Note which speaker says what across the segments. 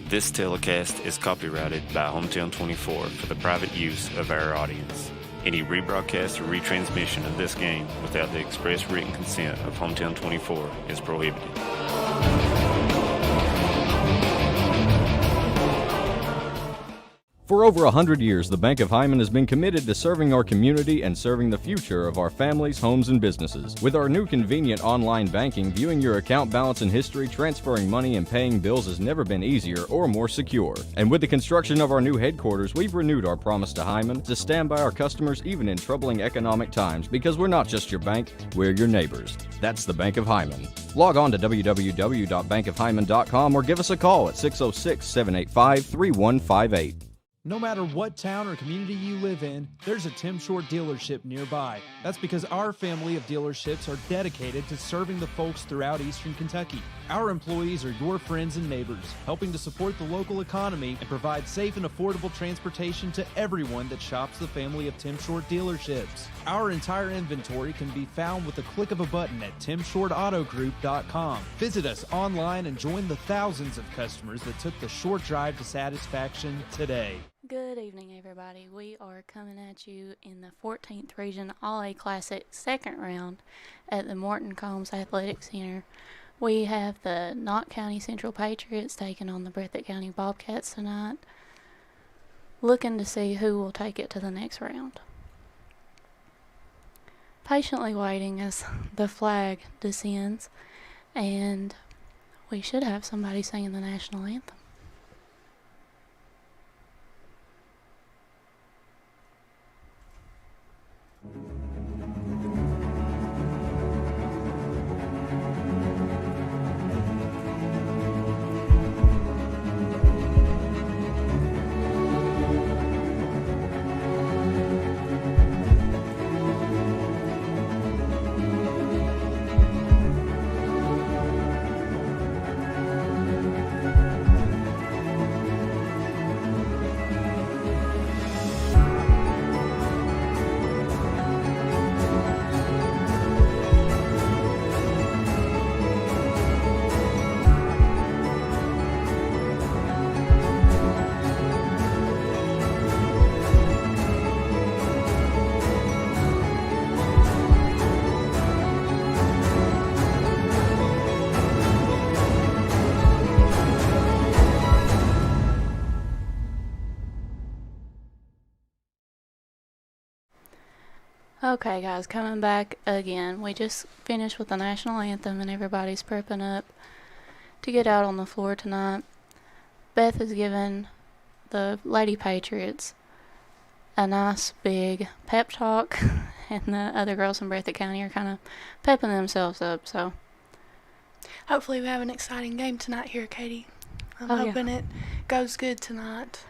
Speaker 1: This telecast is copyrighted by Hometown 24 for the private use of our audience. Any rebroadcast or retransmission of this game without the express written consent of Hometown 24 is prohibited.
Speaker 2: For over 100 years, the Bank of Hyman has been committed to serving our community and serving the future of our families, homes, and businesses. With our new convenient online banking, viewing your account balance and history, transferring money, and paying bills has never been easier or more secure. And with the construction of our new headquarters, we've renewed our promise to Hyman to stand by our customers even in troubling economic times, because we're not just your bank, we're your neighbors. That's the Bank of Hyman. Log on to www.bankofhyman.com or give us a call at 606-785-3158.
Speaker 3: No matter what town or community you live in, there's a Tim Short dealership nearby. That's because our family of dealerships are dedicated to serving the folks throughout Eastern Kentucky. Our employees are your friends and neighbors, helping to support the local economy and provide safe and affordable transportation to everyone that shops the family of Tim Short dealerships. Our entire inventory can be found with the click of a button at timshortautogroup.com. Visit us online and join the thousands of customers that took the short drive to satisfaction today.
Speaker 4: Good evening, everybody. We are coming at you in the 14th Region All-A Classic second round at the Morton Combs Athletic Center. We have the Knott County Central Patriots taking on the Breathitt County Bobcats tonight, looking to see who will take it to the next round. Patiently waiting as the flag descends, and we should have somebody singing the national anthem. Okay, guys, coming back again. We just finished with the national anthem and everybody's prepping up to get out on the floor tonight. Beth has given the Lady Patriots a nice big pep talk, and the other girls from Breathitt County are kind of pepping themselves up, so.
Speaker 5: Hopefully we have an exciting game tonight here, Katie. I'm hoping it goes good tonight.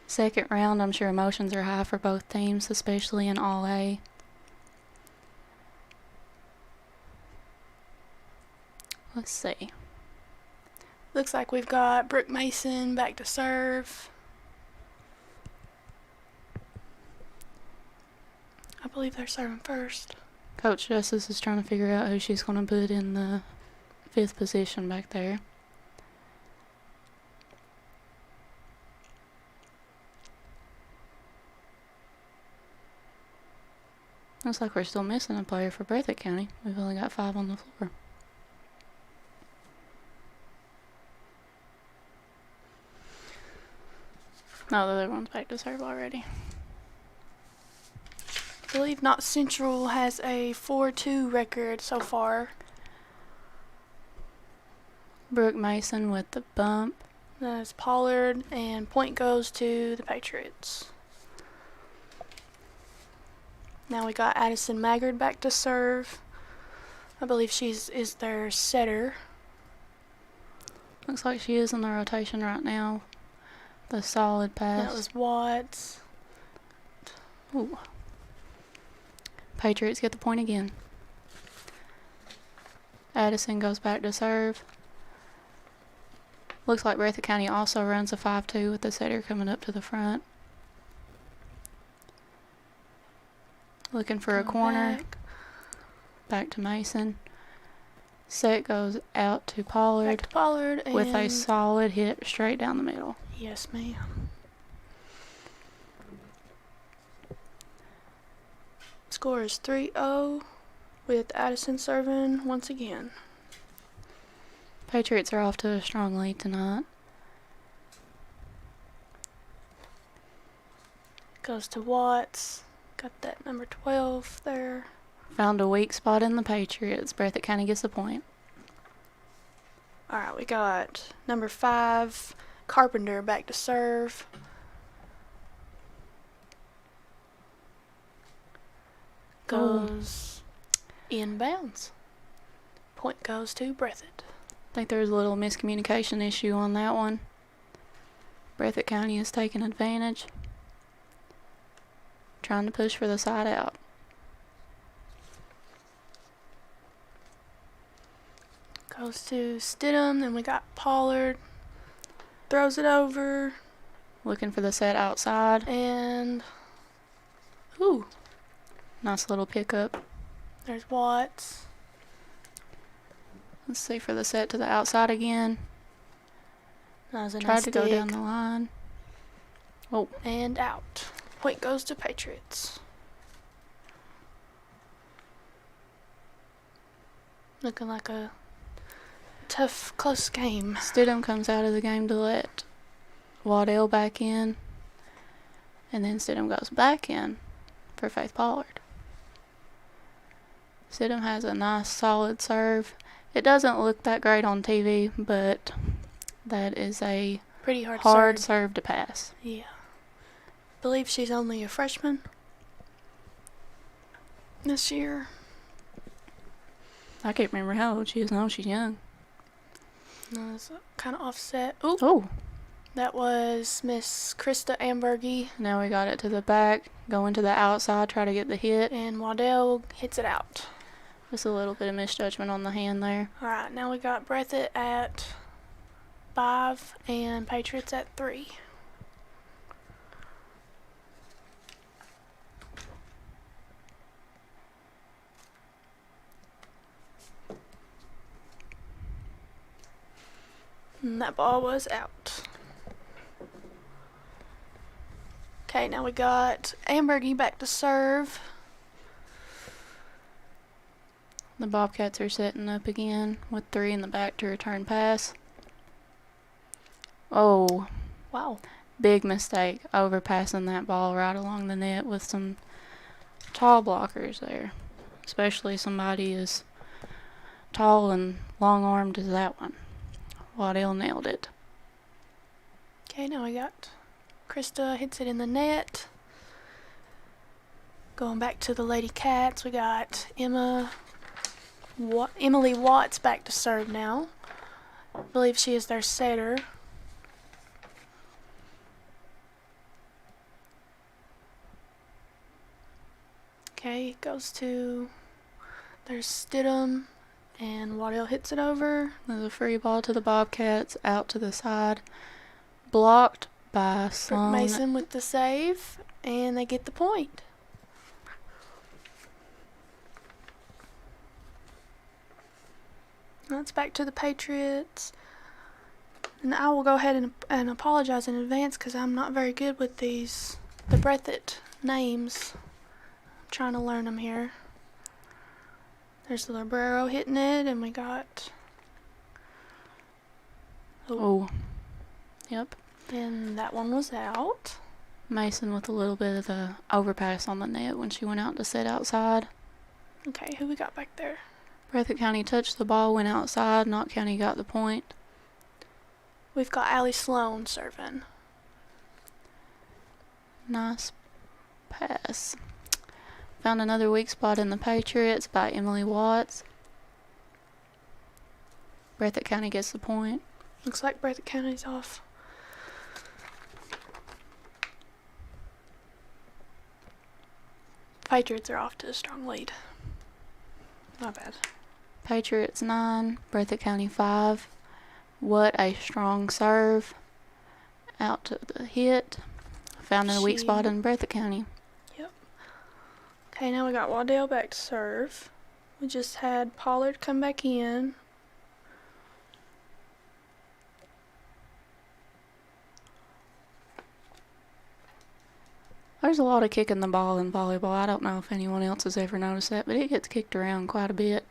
Speaker 4: Second round, I'm sure emotions are high for both teams, especially in All-A. Let's see.
Speaker 5: Looks like we've got Brooke Mason back to serve. I believe they're serving first.
Speaker 4: Coach Justice is trying to figure out who she's going to put in the 5th position back there. Looks like we're still missing a player for Breathitt County. We've only got 5 on the floor. No, the other one's back to serve already.
Speaker 5: I believe Knott Central has a 4-2 record so far.
Speaker 4: Brooke Mason with the bump.
Speaker 5: That's Pollard, and point goes to the Patriots. Now we got Addison Maggard back to serve. I believe is their setter.
Speaker 4: Looks like she is in the rotation right now. The solid pass.
Speaker 5: That was Watts.
Speaker 4: Ooh. Patriots get the point again. Addison goes back to serve. Looks like Breathitt County also runs a 5-2 with the setter coming up to the front. Looking for a corner. Back to Mason. Set goes out to Pollard.
Speaker 5: Back to Pollard. And
Speaker 4: with a solid hit straight down the middle.
Speaker 5: Yes, ma'am. Score is 3-0 with Addison serving once again.
Speaker 4: Patriots are off to a strong lead tonight.
Speaker 5: Goes to Watts. Got that number 12 there.
Speaker 4: Found a weak spot in the Patriots. Breathitt County gets the point.
Speaker 5: Alright, we got number 5, Carpenter, back to serve. Goes inbounds. Point goes to Breathitt.
Speaker 4: I think there was a little miscommunication issue on that one. Breathitt County is taking advantage. Trying to push for the side out.
Speaker 5: Goes to Stidham, then we got Pollard. Throws it over.
Speaker 4: Looking for the set outside.
Speaker 5: And, ooh,
Speaker 4: Nice little pickup.
Speaker 5: there's Watts.
Speaker 4: Let's see for the set to the outside again.
Speaker 5: That was a
Speaker 4: Tried
Speaker 5: nice
Speaker 4: to go
Speaker 5: dig.
Speaker 4: down the line. Oh,
Speaker 5: And out. Point goes to Patriots. Looking like a tough, close game.
Speaker 4: Stidham comes out of the game to let Waddell back in. And then Stidham goes back in for Faith Pollard. Stidham has a nice solid serve. It doesn't look that great on TV, but that is a
Speaker 5: Pretty hard,
Speaker 4: hard
Speaker 5: serve.
Speaker 4: serve to pass.
Speaker 5: Yeah. Believe she's only a freshman this year.
Speaker 4: I can't remember how old she is now. She's young.
Speaker 5: No, it's kind of offset. Ooh,
Speaker 4: Oh,
Speaker 5: that was Miss Krista Ambergy,
Speaker 4: now we got it to the back. Going to the outside, try to get the hit.
Speaker 5: and Waddell hits it out.
Speaker 4: Just a little bit of misjudgment on the hand there.
Speaker 5: All right, now we got Breathitt at 5 and Patriots at 3. And that ball was out. Okay, now we got Ambergy back to serve.
Speaker 4: The Bobcats are setting up again with 3 in the back to return pass. Oh,
Speaker 5: Wow.
Speaker 4: big mistake overpassing that ball right along the net with some tall blockers there. Especially somebody as tall and long-armed as that one. Waddell nailed it.
Speaker 5: Okay, now we got Krista hits it in the net. Going back to the Lady Cats, we got Emily Watts back to serve now. I believe she is their setter. Okay, it goes to there's Stidham, and Waddell hits it over.
Speaker 4: There's a free ball to the Bobcats, out to the side. Blocked by Sloan.
Speaker 5: Mason with the save, and they get the point. Now it's back to the Patriots. And I will go ahead and apologize in advance because I'm not very good with the Breathitt names. I'm trying to learn them here. There's the Librero hitting it, and we got...
Speaker 4: Oh. Yep.
Speaker 5: And that one was out.
Speaker 4: Mason with a little bit of the overpass on the net when she went out to set outside.
Speaker 5: Okay, who we got back there?
Speaker 4: Breathitt County touched the ball, went outside. Knott County got the point.
Speaker 5: We've got Allie Sloan serving.
Speaker 4: Nice pass. Found another weak spot in the Patriots by Emily Watts. Breathitt County gets the point.
Speaker 5: Looks like Breathitt County's off. Patriots are off to a strong lead. Not bad.
Speaker 4: Patriots 9, Breathitt County 5. What a strong serve. Out to the hit. Found a weak spot in Breathitt County.
Speaker 5: Yep. Okay, now we got Waddell back to serve. We just had Pollard come back in.
Speaker 4: There's a lot of kicking the ball in volleyball. I don't know if anyone else has ever noticed that, but it gets kicked around quite a bit.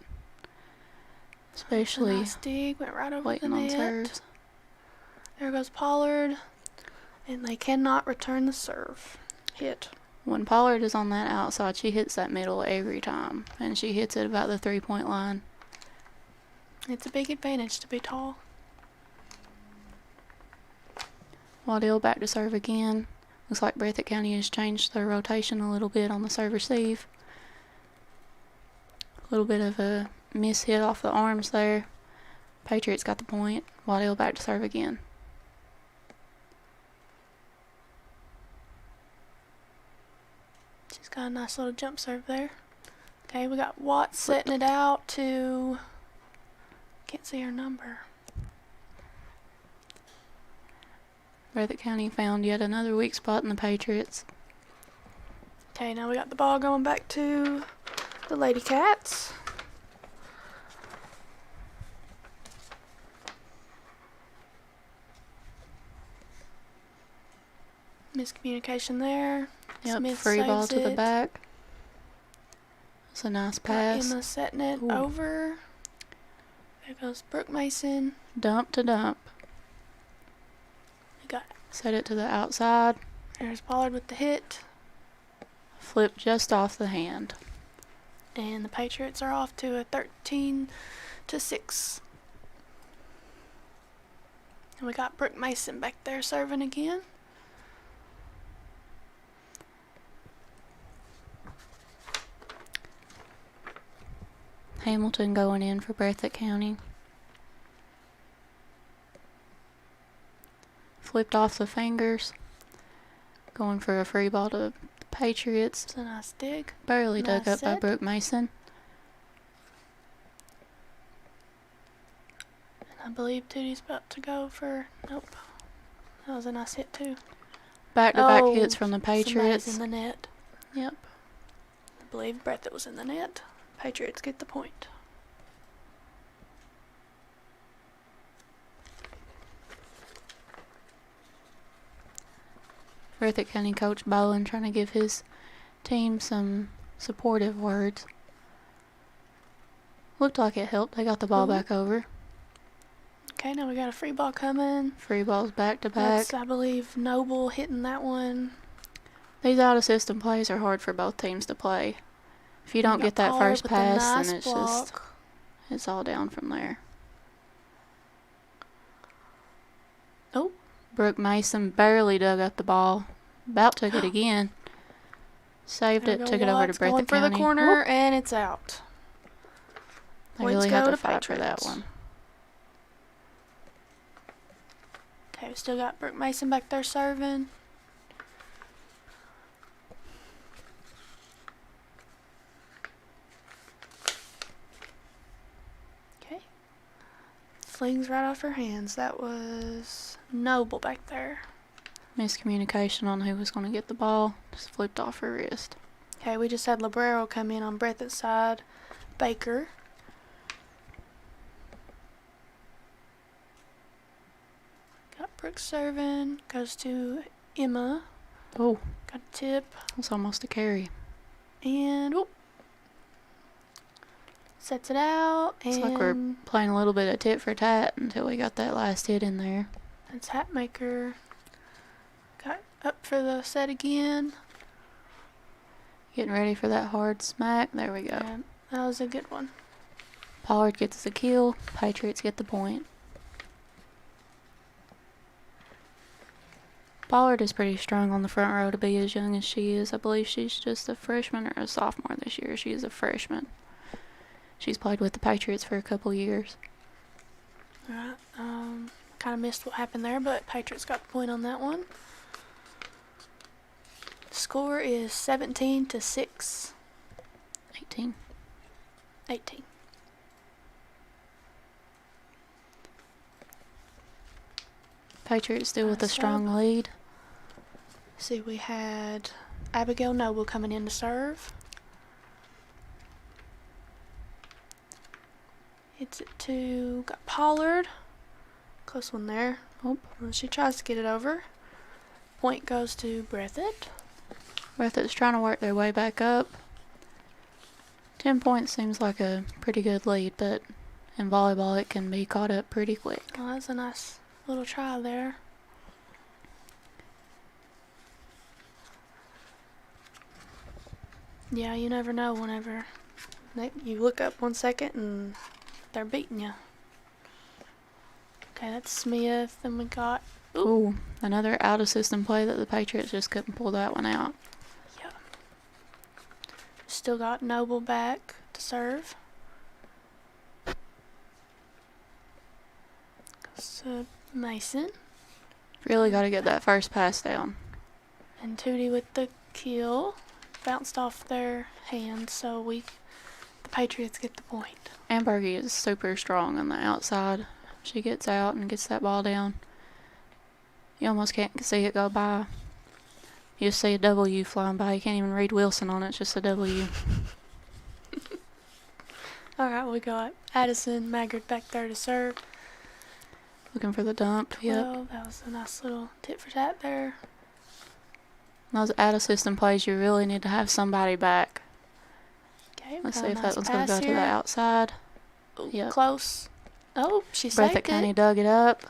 Speaker 4: Especially
Speaker 5: nice dig, went right over
Speaker 4: waiting
Speaker 5: the
Speaker 4: on
Speaker 5: net.
Speaker 4: serves.
Speaker 5: There goes Pollard. And they cannot return the serve. Hit.
Speaker 4: When Pollard is on that outside, she hits that middle every time. And she hits it about the 3-point line.
Speaker 5: It's a big advantage to be tall.
Speaker 4: Waddell back to serve again. Looks like Breathitt County has changed their rotation a little bit on the serve-receive. A little bit of a miss hit off the arms there. Patriots got the point. Waddell back to serve again.
Speaker 5: She's got a nice little jump serve there. Okay, we got Watts setting it out to... Can't see her number.
Speaker 4: Breathitt County found yet another weak spot in the Patriots.
Speaker 5: Okay, now we got the ball going back to the Lady Cats. Miscommunication there.
Speaker 4: Yep,
Speaker 5: Smith
Speaker 4: free ball
Speaker 5: saves
Speaker 4: to the
Speaker 5: it.
Speaker 4: back. It's a nice pass.
Speaker 5: Emma setting it
Speaker 4: Ooh.
Speaker 5: over. There goes Brooke Mason.
Speaker 4: Dump to dump.
Speaker 5: We got
Speaker 4: Set it to the outside.
Speaker 5: there's Pollard with the hit.
Speaker 4: Flip just off the hand.
Speaker 5: And the Patriots are off to a 13-6. And we got Brooke Mason back there serving again.
Speaker 4: Hamilton going in for Breathitt County. Flipped off the fingers. Going for a free ball to the Patriots.
Speaker 5: It's a nice dig.
Speaker 4: Barely dug
Speaker 5: Nice
Speaker 4: up by
Speaker 5: set.
Speaker 4: Brooke Mason.
Speaker 5: And I believe Tootie's about to go for... Nope. That was a nice hit too.
Speaker 4: Back-to-back hits from the
Speaker 5: Somebody's
Speaker 4: Patriots.
Speaker 5: in the net.
Speaker 4: Yep.
Speaker 5: I believe Breathitt was in the net. Patriots get the point.
Speaker 4: Breathitt County Coach Bowen trying to give his team some supportive words. Looked like it helped. They got the ball back over.
Speaker 5: Okay, now we got a free ball coming.
Speaker 4: Free balls back to back.
Speaker 5: That's, I believe, Noble hitting that one.
Speaker 4: These out-of-system plays are hard for both teams to play. If you don't
Speaker 5: got
Speaker 4: get that
Speaker 5: Pollard
Speaker 4: first
Speaker 5: with a
Speaker 4: pass,
Speaker 5: nice
Speaker 4: then it's just, it's all down from there. Oh, Brooke Mason barely dug up the ball. About took it again. Saved
Speaker 5: There
Speaker 4: it,
Speaker 5: we go,
Speaker 4: took it over to
Speaker 5: Watts
Speaker 4: Breathitt
Speaker 5: going for
Speaker 4: County.
Speaker 5: the corner,
Speaker 4: Whoop.
Speaker 5: and it's out.
Speaker 4: They
Speaker 5: Points
Speaker 4: really
Speaker 5: go
Speaker 4: had to
Speaker 5: to
Speaker 4: fight for that
Speaker 5: Patriots.
Speaker 4: one.
Speaker 5: Okay, we still got Brooke Mason back there serving. Okay. Flings right off her hands. That was Noble back there.
Speaker 4: Miscommunication on who was going to get the ball. Just flipped off her wrist.
Speaker 5: Okay, we just had Librero come in on Breathitt's side. Baker. Got Brooke serving. Goes to Emma.
Speaker 4: Oh,
Speaker 5: Got a tip.
Speaker 4: that's almost a carry.
Speaker 5: And whoop. Sets it out.
Speaker 4: It's
Speaker 5: And
Speaker 4: like we're playing a little bit of tit for tat until we got that last hit in there.
Speaker 5: that's Hatmaker. Got up for the set again.
Speaker 4: Getting ready for that hard smack. There we go.
Speaker 5: And that was a good one.
Speaker 4: Pollard gets the kill. Patriots get the point. Pollard is pretty strong on the front row to be as young as she is. I believe she's just a freshman or a sophomore this year. She is a freshman. She's played with the Patriots for a couple years.
Speaker 5: Alright, kind of missed what happened there, but Patriots got the point on that one. Score is 17-6.
Speaker 4: 18.
Speaker 5: 18.
Speaker 4: Patriots still with a
Speaker 5: Nice
Speaker 4: strong
Speaker 5: job.
Speaker 4: lead.
Speaker 5: See, we had Abigail Noble coming in to serve. Hits it to, got Pollard. Close one there.
Speaker 4: Oh.
Speaker 5: She tries to get it over. Point goes to Breathitt.
Speaker 4: Breathitt's trying to work their way back up. 10 points seems like a pretty good lead, but in volleyball it can be caught up pretty quick.
Speaker 5: Oh, that's a nice little try there. Yeah, you never know whenever you look up 1 second and they're beating you. Okay, that's Smith. Then we got...
Speaker 4: Ooh, another out-of-system play that the Patriots just couldn't pull that one out.
Speaker 5: Yeah. Still got Noble back to serve. Goes to Mason.
Speaker 4: Really got to get that first pass down.
Speaker 5: And Tootie with the kill. Bounced off their hand, so the Patriots get the point.
Speaker 4: Ambergy is super strong on the outside. She gets out and gets that ball down. You almost can't see it go by. You just see a W flying by. You can't even read Wilson on it. It's just a W.
Speaker 5: Alright, we got Addison Maggard back there to serve.
Speaker 4: Looking for the dump. Yep.
Speaker 5: Well, that was a nice little tit for tat there.
Speaker 4: Those out-of-system plays, you really need to have somebody back.
Speaker 5: Okay,
Speaker 4: Let's
Speaker 5: got
Speaker 4: see
Speaker 5: a
Speaker 4: if
Speaker 5: nice
Speaker 4: that one's going to
Speaker 5: pass
Speaker 4: go to the
Speaker 5: here.
Speaker 4: outside.
Speaker 5: Ooh,
Speaker 4: Yep.
Speaker 5: Close. Oh, she saved
Speaker 4: Breathitt County
Speaker 5: it.
Speaker 4: dug it up.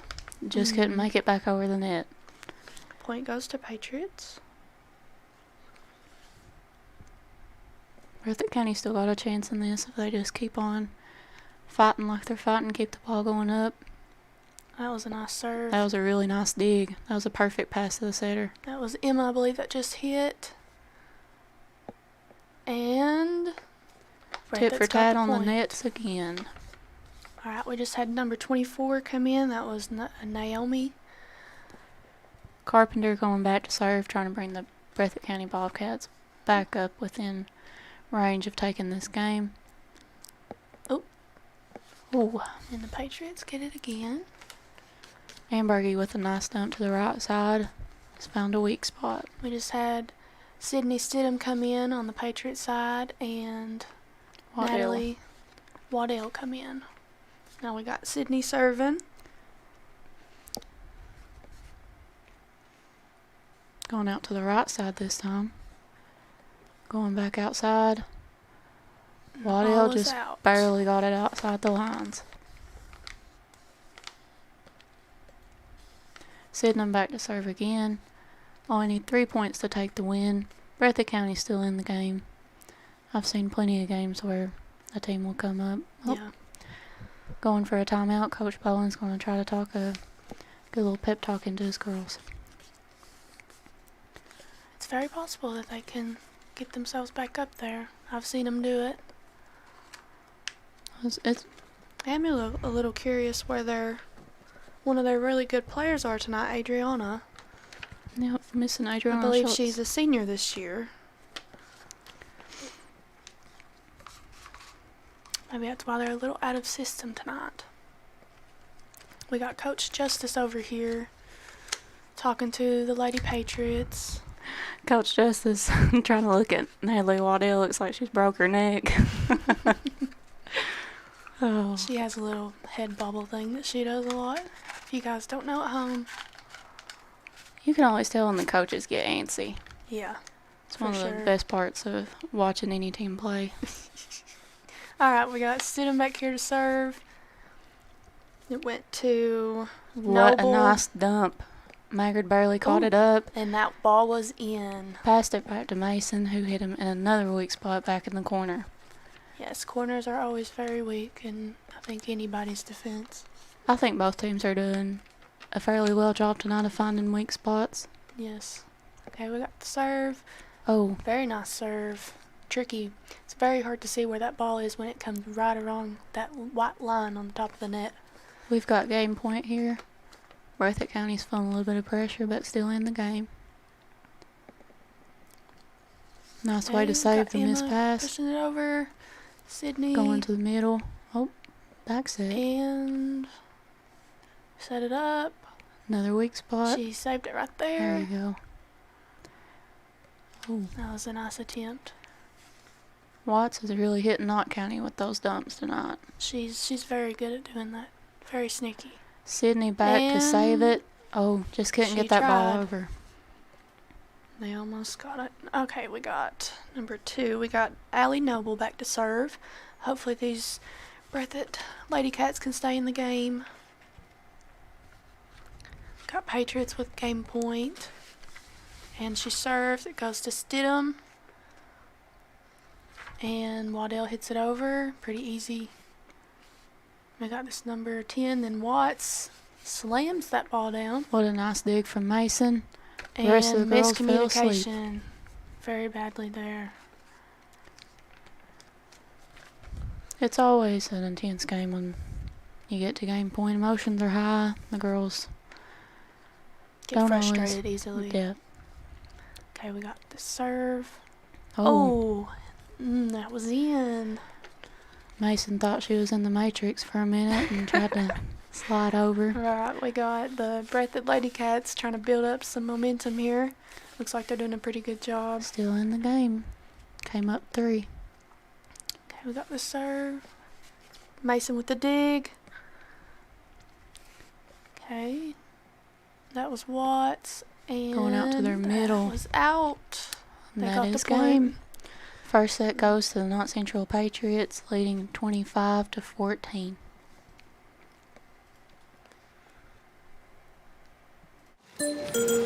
Speaker 4: Just couldn't
Speaker 5: Mhm.
Speaker 4: make it back over the net.
Speaker 5: Point goes to Patriots.
Speaker 4: Breathitt County still got a chance in this if they just keep on fighting like they're fighting, keep the ball going up.
Speaker 5: That was a nice serve.
Speaker 4: That was a really nice dig. That was a perfect pass to the setter.
Speaker 5: That was Emma, I believe, that just hit. And
Speaker 4: Tip for
Speaker 5: Breathitt's got
Speaker 4: tat on the
Speaker 5: point.
Speaker 4: nets again.
Speaker 5: Alright, we just had number 24 come in. That was Naomi.
Speaker 4: Carpenter going back to serve, trying to bring the Breathitt County Bobcats back up within range of taking this game.
Speaker 5: Oh.
Speaker 4: Ooh.
Speaker 5: And the Patriots get it again.
Speaker 4: Ambergy with a nice dump to the right side. Just found a weak spot.
Speaker 5: We just had Sydney Stidham come in on the Patriot side and
Speaker 4: Waddell.
Speaker 5: Natalie Waddell come in. Now we got Sydney serving.
Speaker 4: Going out to the right side this time. Going back outside. Waddell
Speaker 5: Ball is
Speaker 4: just
Speaker 5: out.
Speaker 4: barely got it outside the lines. Sydenham back to serve again. Only need 3 points to take the win. Breathitt County's still in the game. I've seen plenty of games where a team will come up. Oh,
Speaker 5: Yeah.
Speaker 4: going for a timeout. Coach Bowen's going to try to talk a good little pep talk into his girls.
Speaker 5: It's very possible that they can get themselves back up there. I've seen them do it.
Speaker 4: It's
Speaker 5: I'm a little curious where one of their really good players are tonight, Adriana.
Speaker 4: yep, missing Adriana
Speaker 5: I believe
Speaker 4: Schultz.
Speaker 5: she's a senior this year. Maybe that's why they're a little out of system tonight. We got Coach Justice over here talking to the Lady Patriots.
Speaker 4: Coach Justice trying to look at Natalie Waddell. Looks like she's broke her neck. Oh.
Speaker 5: She has a little head bobble thing that she does a lot. If you guys don't know at home.
Speaker 4: You can always tell when the coaches get antsy.
Speaker 5: Yeah.
Speaker 4: It's one of
Speaker 5: For
Speaker 4: the
Speaker 5: sure.
Speaker 4: best parts of watching any team play.
Speaker 5: Alright, we got Stidham back here to serve. It went to
Speaker 4: What
Speaker 5: Noble,
Speaker 4: a nice dump. Maggard barely caught
Speaker 5: Ooh.
Speaker 4: it up.
Speaker 5: and that ball was in.
Speaker 4: Passed it back to Mason, who hit him in another weak spot back in the corner.
Speaker 5: Yes, corners are always very weak in, I think, anybody's defense.
Speaker 4: I think both teams are doing a fairly well job tonight of finding weak spots.
Speaker 5: Yes. Okay, we got the serve.
Speaker 4: Oh,
Speaker 5: Very nice serve. Tricky. It's very hard to see where that ball is when it comes right around that white line on the top of the net.
Speaker 4: we've got game point here. Breathitt County's feeling a little bit of pressure, but still in the game. Nice way
Speaker 5: Okay,
Speaker 4: to
Speaker 5: we
Speaker 4: save
Speaker 5: got
Speaker 4: the missed
Speaker 5: Emma
Speaker 4: pass.
Speaker 5: Pushing it over. Sydney.
Speaker 4: Going to the middle. Oh, back set.
Speaker 5: And set it up.
Speaker 4: Another weak spot.
Speaker 5: She saved it right
Speaker 4: There
Speaker 5: there.
Speaker 4: you go. Oh,
Speaker 5: That was a nice attempt.
Speaker 4: Watts is really hitting Knott County with those dumps tonight.
Speaker 5: She's very good at doing that. Very sneaky.
Speaker 4: Sydney back to save it. Oh, just couldn't get that ball over.
Speaker 5: They almost got it. Okay, we got number 2. We got Allie Noble back to serve. Hopefully these Breathitt Lady Cats can stay in the game. Got Patriots with game point. And she serves. It goes to Stidham. And Waddell hits it over. Pretty easy. We got this number 10. Then Watts slams that ball down.
Speaker 4: What a nice dig from Mason.
Speaker 5: And
Speaker 4: the rest of the girls fell asleep.
Speaker 5: miscommunication very badly there.
Speaker 4: It's always an intense game when you get to game point. Emotions are high. The girls
Speaker 5: Get frustrated easily.
Speaker 4: Yeah.
Speaker 5: Okay, we got the serve.
Speaker 4: Oh.
Speaker 5: That was in.
Speaker 4: Mason thought she was in the Matrix for a minute and tried to slide over.
Speaker 5: Right, we got the Breathitt Lady Cats trying to build up some momentum here. Looks like they're doing a pretty good job.
Speaker 4: Still in the game. Came up 3.
Speaker 5: Okay, we got the serve. Mason with the dig. Okay. That was Watts. And
Speaker 4: going out to their middle.
Speaker 5: That was out. They
Speaker 4: That
Speaker 5: got
Speaker 4: is
Speaker 5: the point.
Speaker 4: game. First set goes to the Knott Central Patriots, leading 25-14.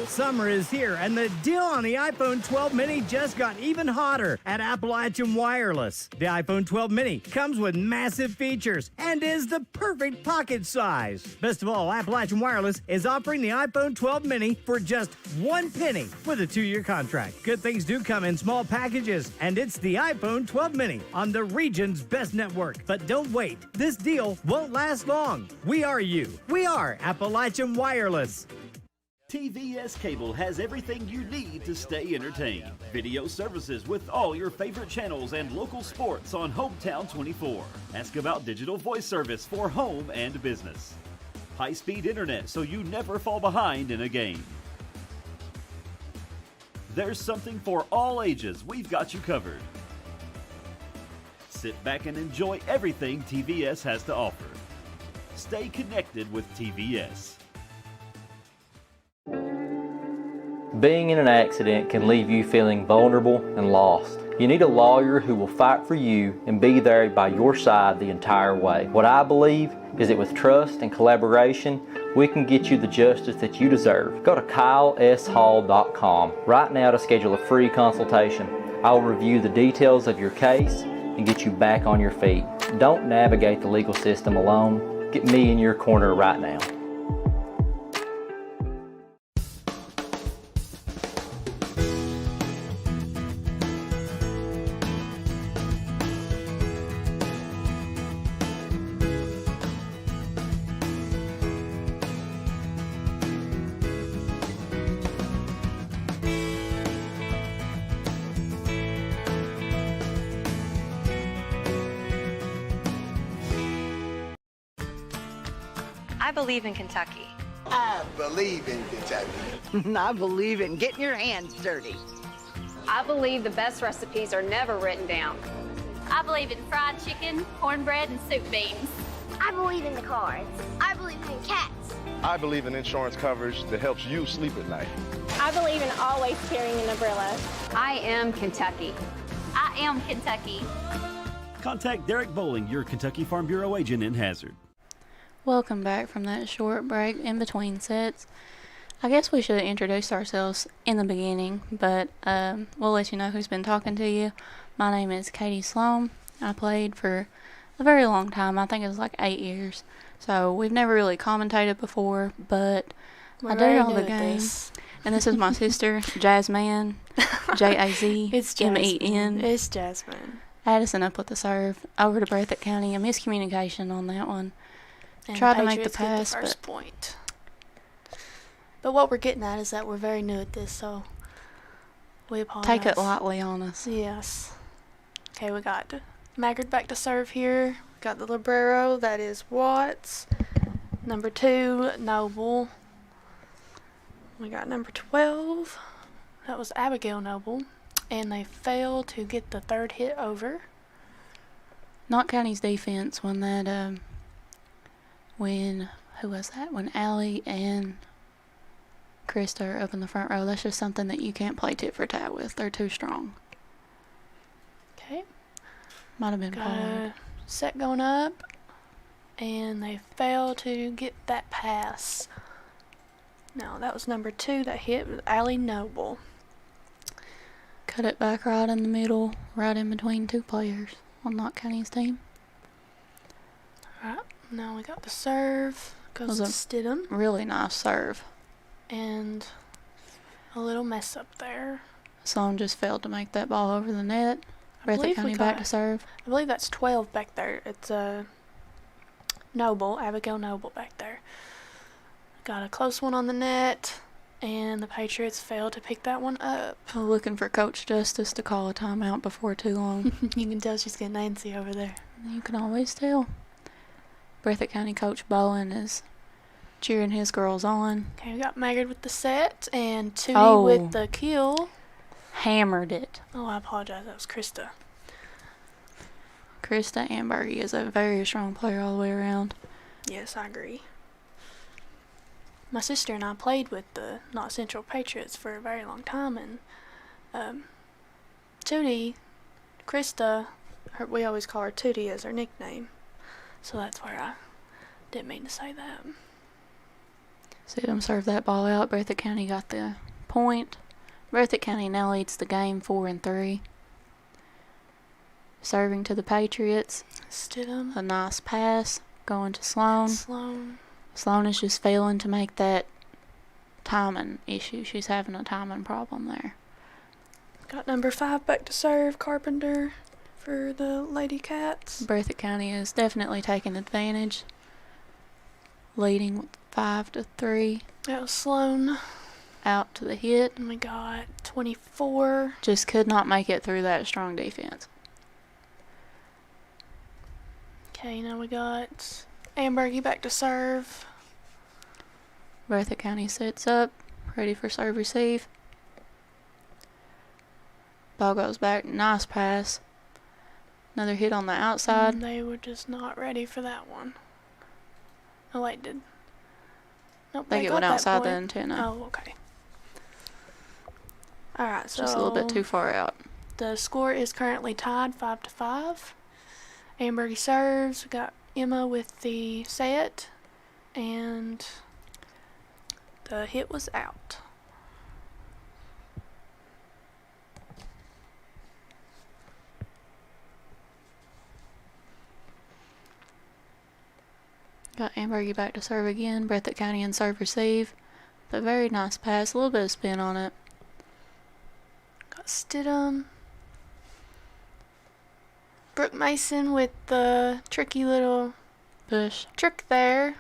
Speaker 6: Summer is here, and the deal on the iPhone 12 mini just got even hotter at Appalachian Wireless. The iPhone 12 mini comes with massive features and is the perfect pocket size. Best of all, Appalachian Wireless is offering the iPhone 12 mini for just $1 with a 2-year contract. Good things do come in small packages, and it's the iPhone 12 mini on the region's best network. But don't wait. This deal won't last long. We are you. We are Appalachian Wireless.
Speaker 7: TVS Cable has everything you need to stay entertained. Video services with all your favorite channels and local sports on Hometown 24. Ask about digital voice service for home and business. High-speed internet so you never fall behind in a game. There's something for all ages. We've got you covered. Sit back and enjoy everything TVS has to offer. Stay connected with TVS.
Speaker 8: Being in an accident can leave you feeling vulnerable and lost. You need a lawyer who will fight for you and be there by your side the entire way. What I believe is that with trust and collaboration, we can get you the justice that you deserve. Go to kyleshall.com right now to schedule a free consultation. I will review the details of your case and get you back on your feet. Don't navigate the legal system alone. Get me in your corner right now.
Speaker 9: I believe in Kentucky.
Speaker 10: I believe in Kentucky.
Speaker 11: I believe in getting your hands dirty.
Speaker 9: I believe the best recipes are never written down.
Speaker 12: I believe in fried chicken, cornbread, and soup beans.
Speaker 13: I believe in the cards. I believe in cats.
Speaker 14: I believe in insurance coverage that helps you sleep at night.
Speaker 15: I believe in always carrying an umbrella.
Speaker 9: I am Kentucky.
Speaker 12: I am Kentucky.
Speaker 7: Contact Derek Bowling, your Kentucky Farm Bureau agent in Hazard.
Speaker 4: Welcome back from that short break in between sets. I guess we should have introduced ourselves in the beginning, but we'll let you know who's been talking to you. My name is Katie Sloan. I played for a very long time. I think it was like 8 years. So we've never really commentated before, but I do know the game. And this is my sister, Jasmine, Jazmen.
Speaker 5: It's Jasmine.
Speaker 4: Addison up with the serve over to Breathitt County. A miscommunication on that one.
Speaker 5: And
Speaker 4: Tried to make the
Speaker 5: Patriots get
Speaker 4: pass,
Speaker 5: the first
Speaker 4: but
Speaker 5: point. But what we're getting at is that we're very new at this, so we apologize.
Speaker 4: Take it lightly on us.
Speaker 5: Yes. Okay, we got Maggard back to serve here. We got the libero, that is Watts. Number 2, Noble. We got number 12. That was Abigail Noble. and they fail to get the third hit over.
Speaker 4: Knott County's defense when who was that? When Allie and Krista are up in the front row. That's just something that you can't play tit for tat with. They're too strong.
Speaker 5: Okay.
Speaker 4: Might have been
Speaker 5: Got
Speaker 4: Pollard.
Speaker 5: a set going up, and they fail to get that pass. Now, that was number 2 that hit with Allie Noble.
Speaker 4: Cut it back right in the middle, right in between 2 players on Knott County's team.
Speaker 5: Alright, now we got the serve. Goes to Stidham.
Speaker 4: Really nice serve.
Speaker 5: And a little mess up there.
Speaker 4: Sloan just failed to make that ball over the net. Breathitt County back to serve.
Speaker 5: I believe that's 12 back there. It's Noble, Abigail Noble back there. Got a close one on the net, and the Patriots failed to pick that one up.
Speaker 4: Looking for Coach Justice to call a timeout before too long.
Speaker 5: You can tell she's getting antsy over there.
Speaker 4: You can always tell. Breathitt County Coach Bowen is cheering his girls on.
Speaker 5: Okay, we got Maggard with the set, and Tootie with the kill.
Speaker 4: Hammered it.
Speaker 5: Oh, I apologize. That was Krista.
Speaker 4: Krista Ambergy is a very strong player all the way around.
Speaker 5: Yes, I agree. My sister and I played with the Knott Central Patriots for a very long time, and Tootie, Krista, we always call her Tootie as her nickname, so that's where I didn't mean to say that.
Speaker 4: See them serve that ball out. Breathitt County got the point. Breathitt County now leads the game 4-3. Serving to the Patriots.
Speaker 5: Stidham.
Speaker 4: A nice pass going to Sloan. Sloan is just failing to make that timing issue. She's having a timing problem there.
Speaker 5: Got number 5 back to serve, Carpenter, for the Lady Cats.
Speaker 4: Breathitt County is definitely taking advantage. Leading with 5-3.
Speaker 5: That was Sloan.
Speaker 4: Out to the hit.
Speaker 5: And we got 24.
Speaker 4: Just could not make it through that strong defense.
Speaker 5: Okay, now we got Ambergy back to serve.
Speaker 4: Breathitt County sets up, ready for serve receive. Ball goes back, nice pass. Another hit on the outside.
Speaker 5: And they were just not ready for that one. Oh wait, nope,
Speaker 4: they get one outside the antenna.
Speaker 5: Oh, okay. Alright, so
Speaker 4: just a little bit too far out.
Speaker 5: The score is currently tied 5-5. Ambergy serves. We got Emma with the set, and the hit was out.
Speaker 4: Got Ambergy back to serve again. Breathitt County in serve receive. A very nice pass, a little bit of spin on it.
Speaker 5: Got Stidham. Brooke Mason with the tricky little
Speaker 4: push
Speaker 5: trick there.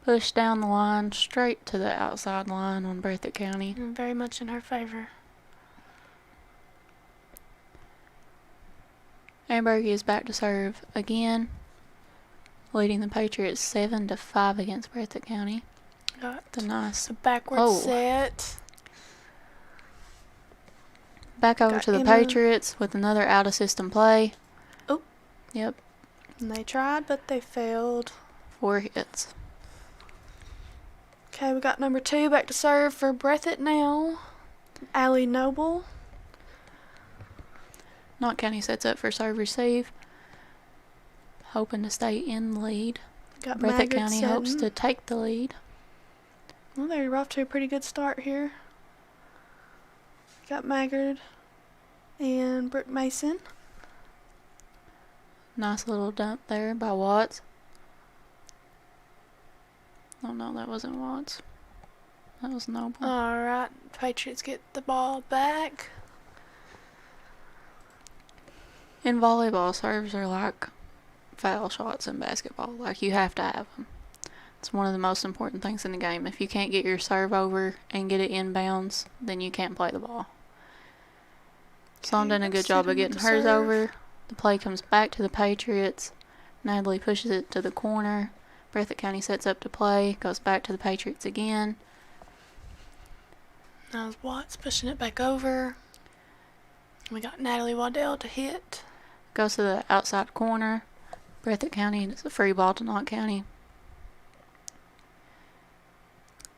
Speaker 4: Push down the line, straight to the outside line on Breathitt County.
Speaker 5: And very much in her favor.
Speaker 4: Ambergy is back to serve again, leading the Patriots 7-5 against Breathitt County.
Speaker 5: Got
Speaker 4: the nice
Speaker 5: backward set.
Speaker 4: Back over to the Patriots with another out of system play.
Speaker 5: Oh.
Speaker 4: Yep.
Speaker 5: And they tried, but they failed.
Speaker 4: 4 hits.
Speaker 5: Okay, we got number 2 back to serve for Breathitt now. Allie Noble.
Speaker 4: Knott County sets up for serve receive, hoping to stay in the lead.
Speaker 5: Got
Speaker 4: Breathitt County hopes to take the lead.
Speaker 5: Well, they're off to a pretty good start here. Got Maggard and Brooke Mason.
Speaker 4: Nice little dump there by Watts. Oh no, that wasn't Watts. That was Noble.
Speaker 5: Alright, Patriots get the ball back.
Speaker 4: In volleyball, serves are like foul shots in basketball. Like, you have to have them. It's one of the most important things in the game. If you can't get your serve over and get it inbounds, then you can't play the ball. Sloan done a good job of getting hers over. The play comes back to the Patriots. Natalie pushes it to the corner. Breathitt County sets up to play. Goes back to the Patriots again.
Speaker 5: Now Watts pushing it back over. We got Natalie Waddell to hit.
Speaker 4: Goes to the outside corner. Breathitt County, it's a free ball to Knott County.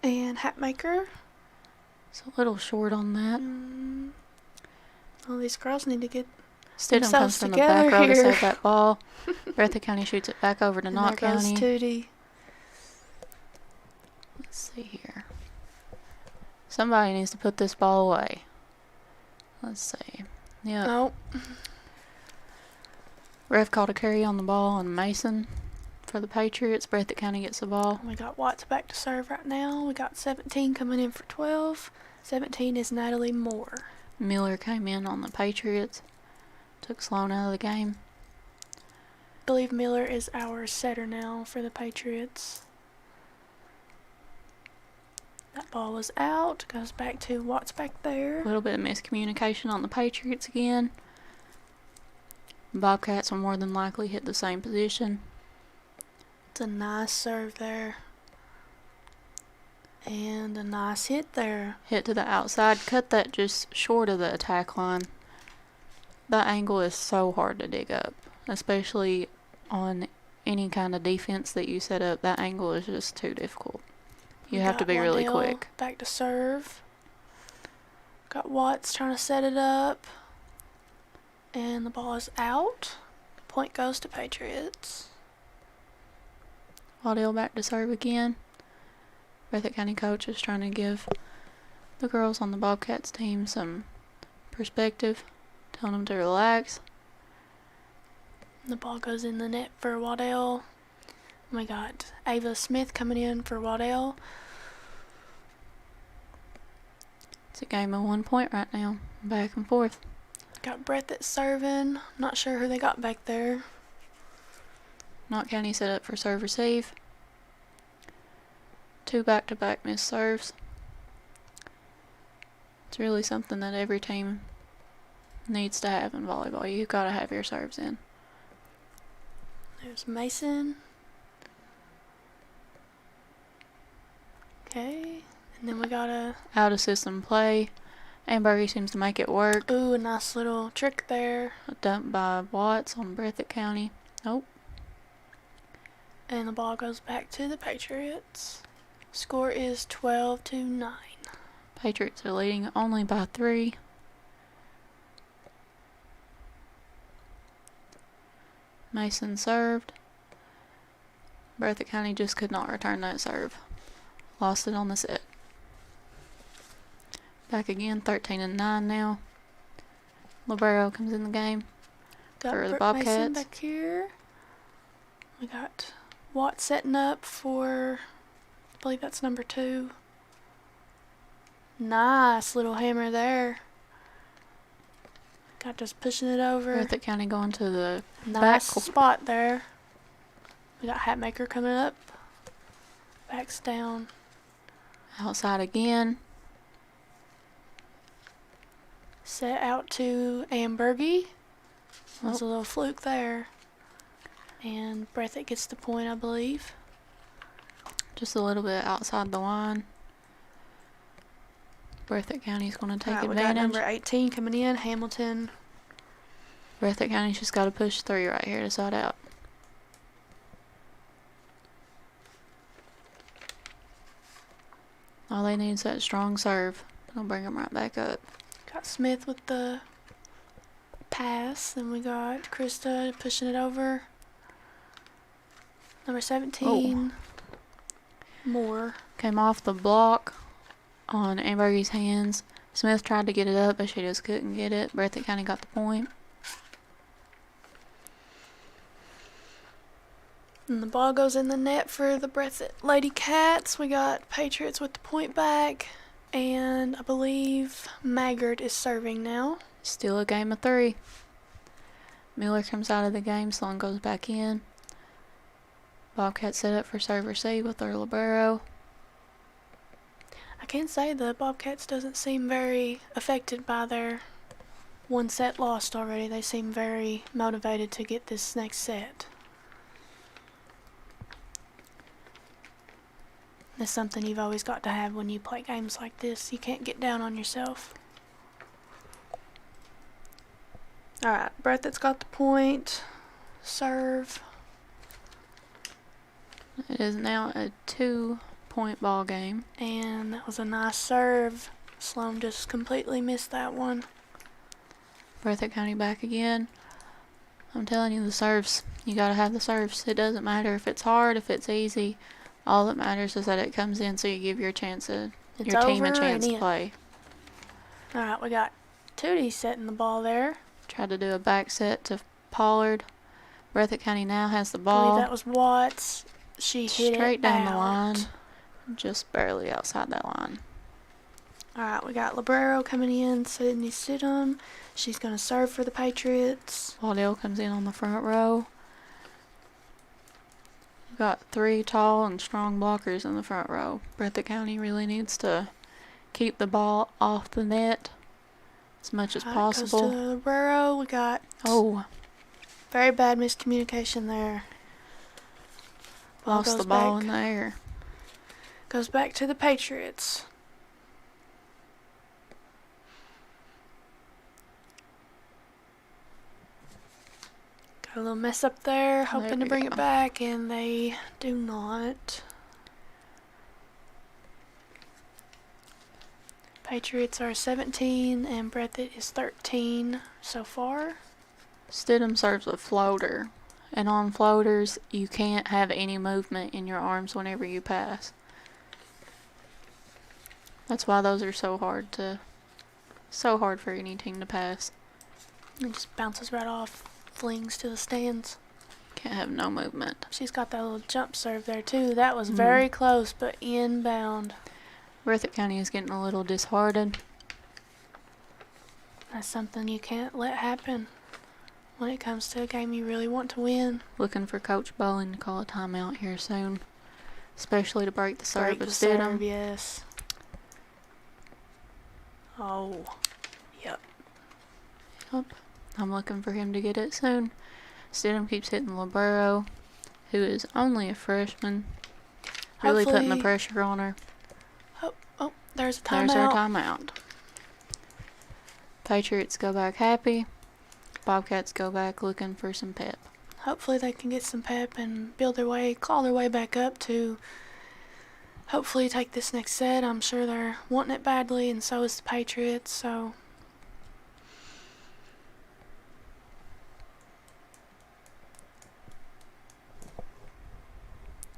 Speaker 5: And Hatmaker.
Speaker 4: It's a little short on that.
Speaker 5: All these girls need to get
Speaker 4: Stidham comes
Speaker 5: themselves
Speaker 4: from the
Speaker 5: together
Speaker 4: back row to
Speaker 5: here.
Speaker 4: save that ball. Breathitt County shoots it back over to
Speaker 5: And
Speaker 4: Knott
Speaker 5: there goes
Speaker 4: County.
Speaker 5: Tootie.
Speaker 4: Let's see here. Somebody needs to put this ball away. Let's see. Yeah.
Speaker 5: Nope.
Speaker 4: Ref called a carry on the ball on Mason for the Patriots. Breathitt County gets the ball.
Speaker 5: We got Watts back to serve right now. We got 17 coming in for 12. 17 is Natalie Moore.
Speaker 4: Miller came in on the Patriots. Took Sloan out of the game.
Speaker 5: I believe Miller is our setter now for the Patriots. That ball was out. Goes back to Watts back there.
Speaker 4: A little bit of miscommunication on the Patriots again. Bobcats will more than likely hit the same position.
Speaker 5: It's a nice serve there. And a nice hit there.
Speaker 4: Hit to the outside. Cut that just short of the attack line. That angle is so hard to dig up. Especially on any kind of defense that you set up. That angle is just too difficult. You have to be really quick.
Speaker 5: Back to serve. Got Watts trying to set it up. And the ball is out. Point goes to Patriots.
Speaker 4: Waddell back to serve again. Breathitt County coach is trying to give the girls on the Bobcats team some perspective. Telling them to relax.
Speaker 5: The ball goes in the net for Waddell. We got Ava Smith coming in for Waddell.
Speaker 4: It's a game of 1 point right now. Back and forth.
Speaker 5: Got Breathitt serving. Not sure who they got back there.
Speaker 4: Knott County set up for serve receive. 2 back-to-back missed serves. It's really something that every team needs to have in volleyball. You've got to have your serves in.
Speaker 5: There's Mason. Okay. And then we got a
Speaker 4: out of system play. Ambergy seems to make it work.
Speaker 5: Ooh, a nice little trick there.
Speaker 4: A dump by Watts on Breathitt County. Nope.
Speaker 5: And the ball goes back to the Patriots. Score is 12-9.
Speaker 4: Patriots are leading only by 3. Mason served. Breathitt County just could not return that serve. Lost it on the set. Back again, 13-9 now. Libero comes in the game for the Bobcats.
Speaker 5: Mason back here. We got Watt setting up for, I believe that's number 2. Nice little hammer there. Got just pushing it over.
Speaker 4: Breathitt County going to the
Speaker 5: nice
Speaker 4: back
Speaker 5: spot there. We got Hatmaker coming up. Backs down.
Speaker 4: Outside again.
Speaker 5: Set out to Ambergy. There's a little fluke there. And Breathitt gets the point, I believe.
Speaker 4: Just a little bit outside the line. Breathitt County's going to take advantage.
Speaker 5: We got number 18 coming in, Hamilton.
Speaker 4: Breathitt County's just got to push 3 right here to side out. All they need is that strong serve. It'll bring them right back up.
Speaker 5: Got Smith with the pass. Then we got Krista pushing it over. Number 17. Moore.
Speaker 4: Came off the block on Ambergy's hands. Smith tried to get it up, but she just couldn't get it. Breathitt County got the point.
Speaker 5: And the ball goes in the net for the Breathitt Lady Cats. We got Patriots with the point back. And I believe Maggard is serving now.
Speaker 4: Still a game of 3. Miller comes out of the game. Sloan goes back in. Bobcats set up for serve receive with their libero.
Speaker 5: I can say the Bobcats doesn't seem very affected by their 1 set lost already. They seem very motivated to get this next set. That's something you've always got to have when you play games like this. You can't get down on yourself. All right, Breathitt's got the point. Serve.
Speaker 4: It is now a 2-point ball game.
Speaker 5: And that was a nice serve. Sloan just completely missed that one.
Speaker 4: Breathitt County back again. I'm telling you, the serves, you gotta have the serves. It doesn't matter if it's hard, if it's easy. All that matters is that it comes in, so you give your team a chance to play.
Speaker 5: All right, we got Tootie setting the ball there.
Speaker 4: Tried to do a back set to Pollard. Breathitt County now has the
Speaker 5: I
Speaker 4: ball.
Speaker 5: believe that was Watts. She hit
Speaker 4: straight
Speaker 5: it
Speaker 4: down
Speaker 5: out.
Speaker 4: the line, just barely outside that line.
Speaker 5: All right, we got Librero coming in. Sydney Stidham. She's going to serve for the Patriots.
Speaker 4: Waddell comes in on the front row. We've got 3 tall and strong blockers in the front row. Breathitt County really needs to keep the ball off the net as much as possible.
Speaker 5: Goes to Librero. We got very bad miscommunication there.
Speaker 4: Lost the ball in the air.
Speaker 5: Goes back to the Patriots. Got a little mess up there, hoping to bring it back, and they do not. Patriots are 17 and Breathitt is 13 so far.
Speaker 4: Stidham serves a floater, and on floaters you can't have any movement in your arms whenever you pass. That's why those are so hard for any team to pass.
Speaker 5: It just bounces right off, flings to the stands.
Speaker 4: Can't have no movement.
Speaker 5: She's got that little jump serve there too. That was very close, but inbound.
Speaker 4: Breathitt County is getting a little disheartened.
Speaker 5: That's something you can't let happen when it comes to a game you really want to win.
Speaker 4: Looking for Coach Bowling to call a timeout here soon, especially to break the serve of
Speaker 5: Stidham.
Speaker 4: Stidham.
Speaker 5: Yes. Oh, yep.
Speaker 4: I'm looking for him to get it soon. Stidham keeps hitting Libero, who is only a freshman. Really putting the pressure on her.
Speaker 5: Oh, there's a timeout.
Speaker 4: There's our timeout. Patriots go back happy. Bobcats go back looking for some pep.
Speaker 5: Hopefully they can get some pep and claw their way back up to hopefully take this next set. I'm sure they're wanting it badly, and so is the Patriots, so.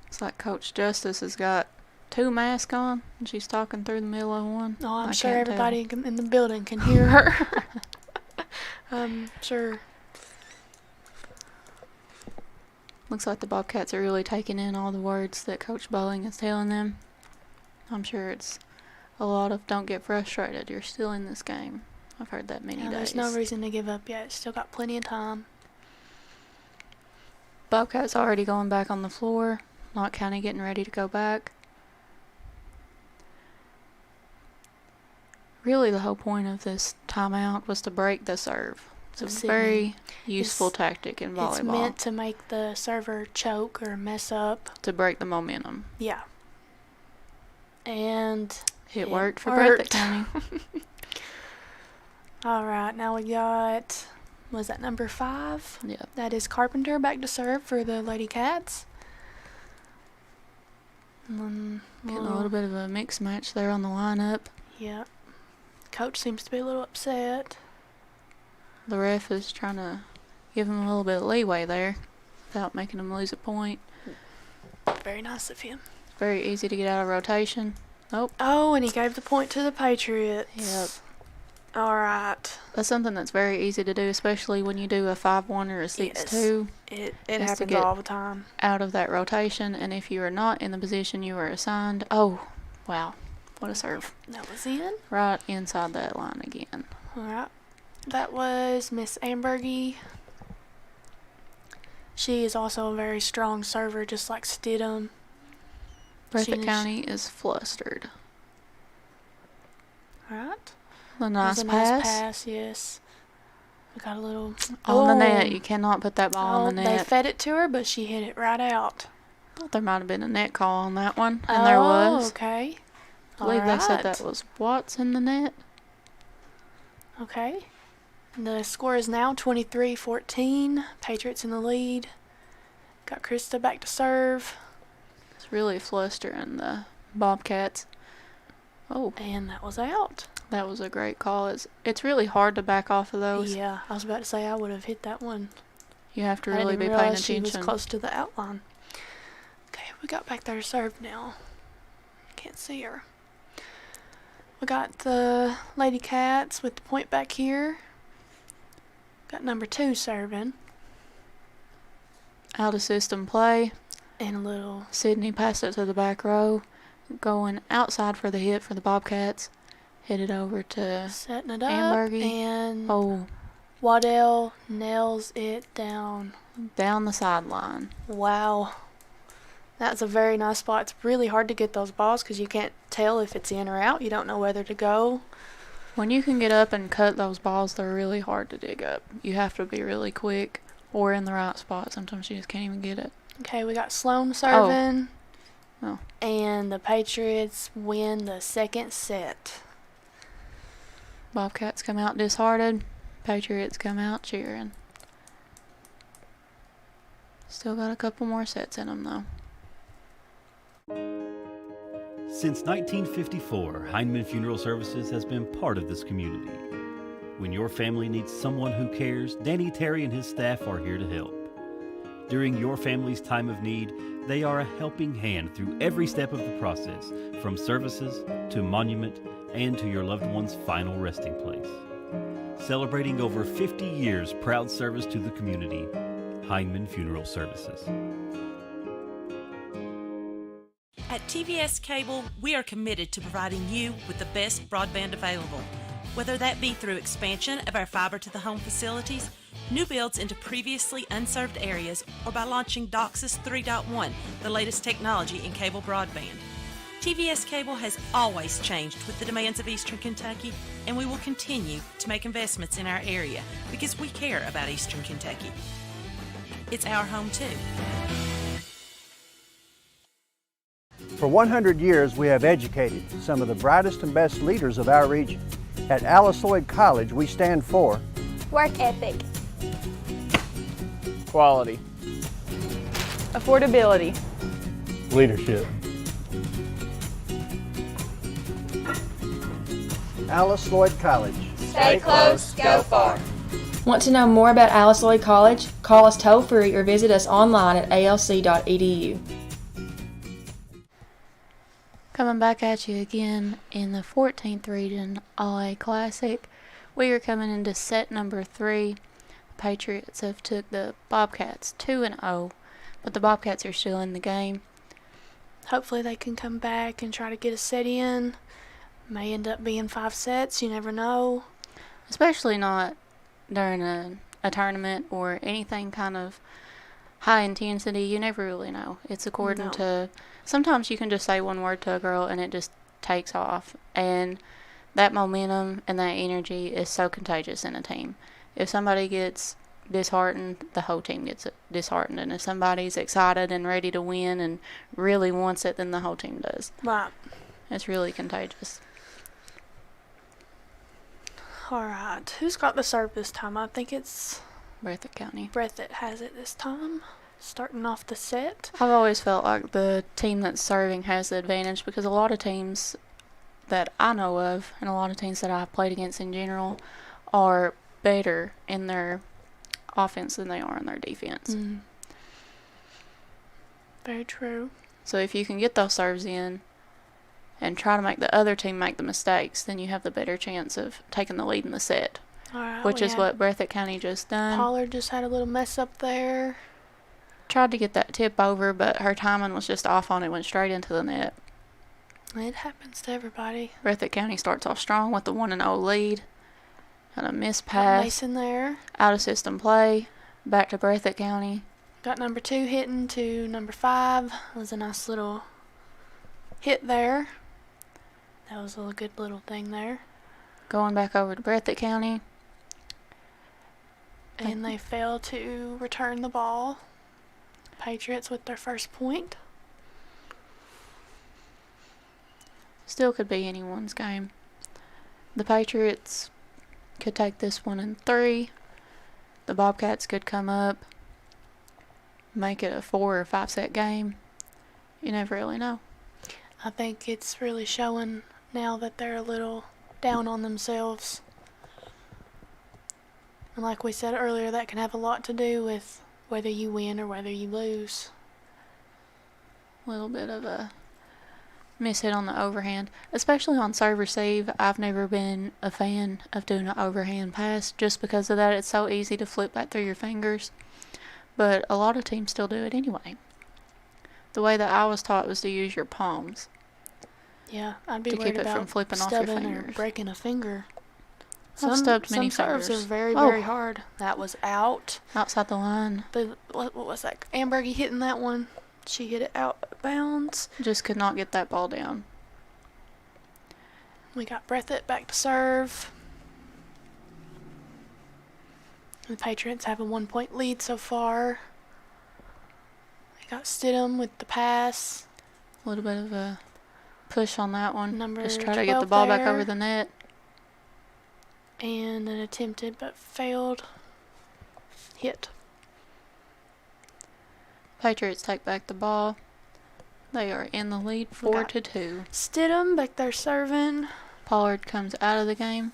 Speaker 4: It's like Coach Justice has got 2 masks on, and she's talking through the middle of one.
Speaker 5: Oh, I'm sure everybody in the building can hear her. I'm sure.
Speaker 4: Looks like the Bobcats are really taking in all the words that Coach Bowling is telling them. I'm sure it's a lot of don't get frustrated, you're still in this game. I've heard that many days.
Speaker 5: There's no reason to give up yet. Still got plenty of time.
Speaker 4: Bobcats already going back on the floor. Knott County getting ready to go back. Really, the whole point of this timeout was to break the serve. It's a very useful tactic in volleyball.
Speaker 5: It's meant to make the server choke or mess up.
Speaker 4: To break the momentum.
Speaker 5: Yeah. And
Speaker 4: it worked for Breathitt County.
Speaker 5: All right, now we got, was that number 5?
Speaker 4: Yeah.
Speaker 5: That is Carpenter back to serve for the Lady Cats.
Speaker 4: Getting a little bit of a mixed match there on the lineup.
Speaker 5: Yeah. Coach seems to be a little upset.
Speaker 4: The ref is trying to give him a little bit of leeway there without making him lose a point.
Speaker 5: Very nice of him.
Speaker 4: Very easy to get out of rotation.
Speaker 5: Oh, and he gave the point to the Patriots.
Speaker 4: Yep.
Speaker 5: All right.
Speaker 4: That's something that's very easy to do, especially when you do a 5-1 or a 6-2.
Speaker 5: Yes. It happens all the time.
Speaker 4: Out of that rotation, and if you are not in the position you were assigned, oh, wow, what a serve.
Speaker 5: That was in.
Speaker 4: Right inside that line again.
Speaker 5: All right. That was Miss Ambergy. She is also a very strong server, just like Stidham.
Speaker 4: Breathitt County is flustered.
Speaker 5: All right.
Speaker 4: A nice pass.
Speaker 5: Nice pass, yes. We got a little
Speaker 4: on the net. You cannot put that ball on the net.
Speaker 5: They fed it to her, but she hit it right out.
Speaker 4: Thought there might have been a net call on that one, and there was.
Speaker 5: Okay.
Speaker 4: I believe they said that was Watts in the net.
Speaker 5: Okay. The score is now 23-14. Patriots in the lead. Got Krista back to serve.
Speaker 4: It's really flustering the Bobcats. Oh.
Speaker 5: And that was out.
Speaker 4: That was a great call. It's really hard to back off of those.
Speaker 5: Yeah, I was about to say I would have hit that one.
Speaker 4: You have to
Speaker 5: I
Speaker 4: really
Speaker 5: didn't
Speaker 4: be
Speaker 5: even
Speaker 4: paying
Speaker 5: realize
Speaker 4: attention.
Speaker 5: She was close to the outline. Okay, we got back there to serve now. Can't see her. We got the Lady Cats with the point back here. Got number 2 serving.
Speaker 4: Out of system play.
Speaker 5: And a little.
Speaker 4: Sydney passed it to the back row. Going outside for the hit for the Bobcats. Hit it over to
Speaker 5: setting it up.
Speaker 4: Ambergy.
Speaker 5: And Waddell nails it down.
Speaker 4: Down the sideline.
Speaker 5: Wow. That's a very nice spot. It's really hard to get those balls because you can't tell if it's in or out. You don't know whether to go.
Speaker 4: When you can get up and cut those balls, they're really hard to dig up. You have to be really quick or in the right spot. Sometimes you just can't even get it.
Speaker 5: Okay, we got Sloan serving.
Speaker 4: Oh.
Speaker 5: And the Patriots win the second set.
Speaker 4: Bobcats come out disheartened. Patriots come out cheering. Still got a couple more sets in them, though.
Speaker 7: Since 1954, Heinemann Funeral Services has been part of this community. When your family needs someone who cares, Danny Terry and his staff are here to help. During your family's time of need, they are a helping hand through every step of the process, from services to monument and to your loved one's final resting place. Celebrating over 50 years proud service to the community, Heinemann Funeral Services.
Speaker 16: At TVS Cable, we are committed to providing you with the best broadband available. Whether that be through expansion of our fiber-to-the-home facilities, new builds into previously unserved areas, or by launching DOCSIS 3.1, the latest technology in cable broadband. TVS Cable has always changed with the demands of Eastern Kentucky, and we will continue to make investments in our area because we care about Eastern Kentucky. It's our home too.
Speaker 17: For 100 years, we have educated some of the brightest and best leaders of our region. At Alice Lloyd College, we stand for
Speaker 15: work ethic,
Speaker 18: quality,
Speaker 15: affordability,
Speaker 18: leadership.
Speaker 17: Alice Lloyd College.
Speaker 15: Stay close, go far.
Speaker 19: Want to know more about Alice Lloyd College? Call us toll-free or visit us online at alc.edu.
Speaker 4: Coming back at you again in the 14th Region All-A Classic. We are coming into set number 3. The Patriots have took the Bobcats 2-0, but the Bobcats are still in the game.
Speaker 5: Hopefully they can come back and try to get a set in. May end up being 5 sets, you never know.
Speaker 4: Especially not during a tournament or anything kind of high intensity. You never really know. It's according to... Sometimes you can just say one word to a girl and it just takes off. And that momentum and that energy is so contagious in a team. If somebody gets disheartened, the whole team gets disheartened. And if somebody's excited and ready to win and really wants it, then the whole team does.
Speaker 5: Right.
Speaker 4: It's really contagious.
Speaker 5: Alright, who's got the serve this time? I think it's
Speaker 4: Breathitt County.
Speaker 5: Breathitt has it this time. Starting off the set.
Speaker 4: I've always felt like the team that's serving has the advantage because a lot of teams that I know of and a lot of teams that I've played against in general are better in their offense than they are in their defense.
Speaker 5: Mm. Very true.
Speaker 4: So if you can get those serves in and try to make the other team make the mistakes, then you have the better chance of taking the lead in the set.
Speaker 5: Alright,
Speaker 4: which is what Breathitt County just done.
Speaker 5: Pollard just had a little mess up there.
Speaker 4: Tried to get that tip over, but her timing was just off on it. Went straight into the net.
Speaker 5: It happens to everybody.
Speaker 4: Breathitt County starts off strong with the 1-0 lead. And a missed pass.
Speaker 5: Mason there.
Speaker 4: Out of system play. Back to Breathitt County.
Speaker 5: Got number 2 hitting to number 5. That was a nice little hit there. That was a good little thing there.
Speaker 4: Going back over to Breathitt County.
Speaker 5: And they fail to return the ball. Patriots with their first point.
Speaker 4: Still could be anyone's game. The Patriots could take this one in 3. The Bobcats could come up, make it a 4 or 5 set game. You never really know.
Speaker 5: I think it's really showing now that they're a little down on themselves. And like we said earlier, that can have a lot to do with whether you win or whether you lose.
Speaker 4: A little bit of a mishit on the overhand, especially on serve receive. I've never been a fan of doing an overhand pass just because of that. It's so easy to flip that through your fingers, but a lot of teams still do it anyway. The way that I was taught was to use your palms.
Speaker 5: Yeah, I'd be
Speaker 4: to
Speaker 5: worried
Speaker 4: keep it
Speaker 5: about
Speaker 4: from flipping off your
Speaker 5: stubbing or
Speaker 4: fingers.
Speaker 5: breaking a finger.
Speaker 4: I've stubbed many
Speaker 5: some serves
Speaker 4: fingers.
Speaker 5: are very, very hard. That was out.
Speaker 4: Outside the line.
Speaker 5: What was that? Ambergy hitting that one. She hit it out of bounds.
Speaker 4: Just could not get that ball down.
Speaker 5: We got Breathitt back to serve. The Patriots have a 1-point lead so far. We got Stidham with the pass.
Speaker 4: A little bit of a push on that one. Just try to
Speaker 5: 12
Speaker 4: get the ball back
Speaker 5: there.
Speaker 4: over the net.
Speaker 5: And an attempted but failed hit.
Speaker 4: Patriots take back the ball. They are in the lead 4-2.
Speaker 5: Stidham back there serving.
Speaker 4: Pollard comes out of the game.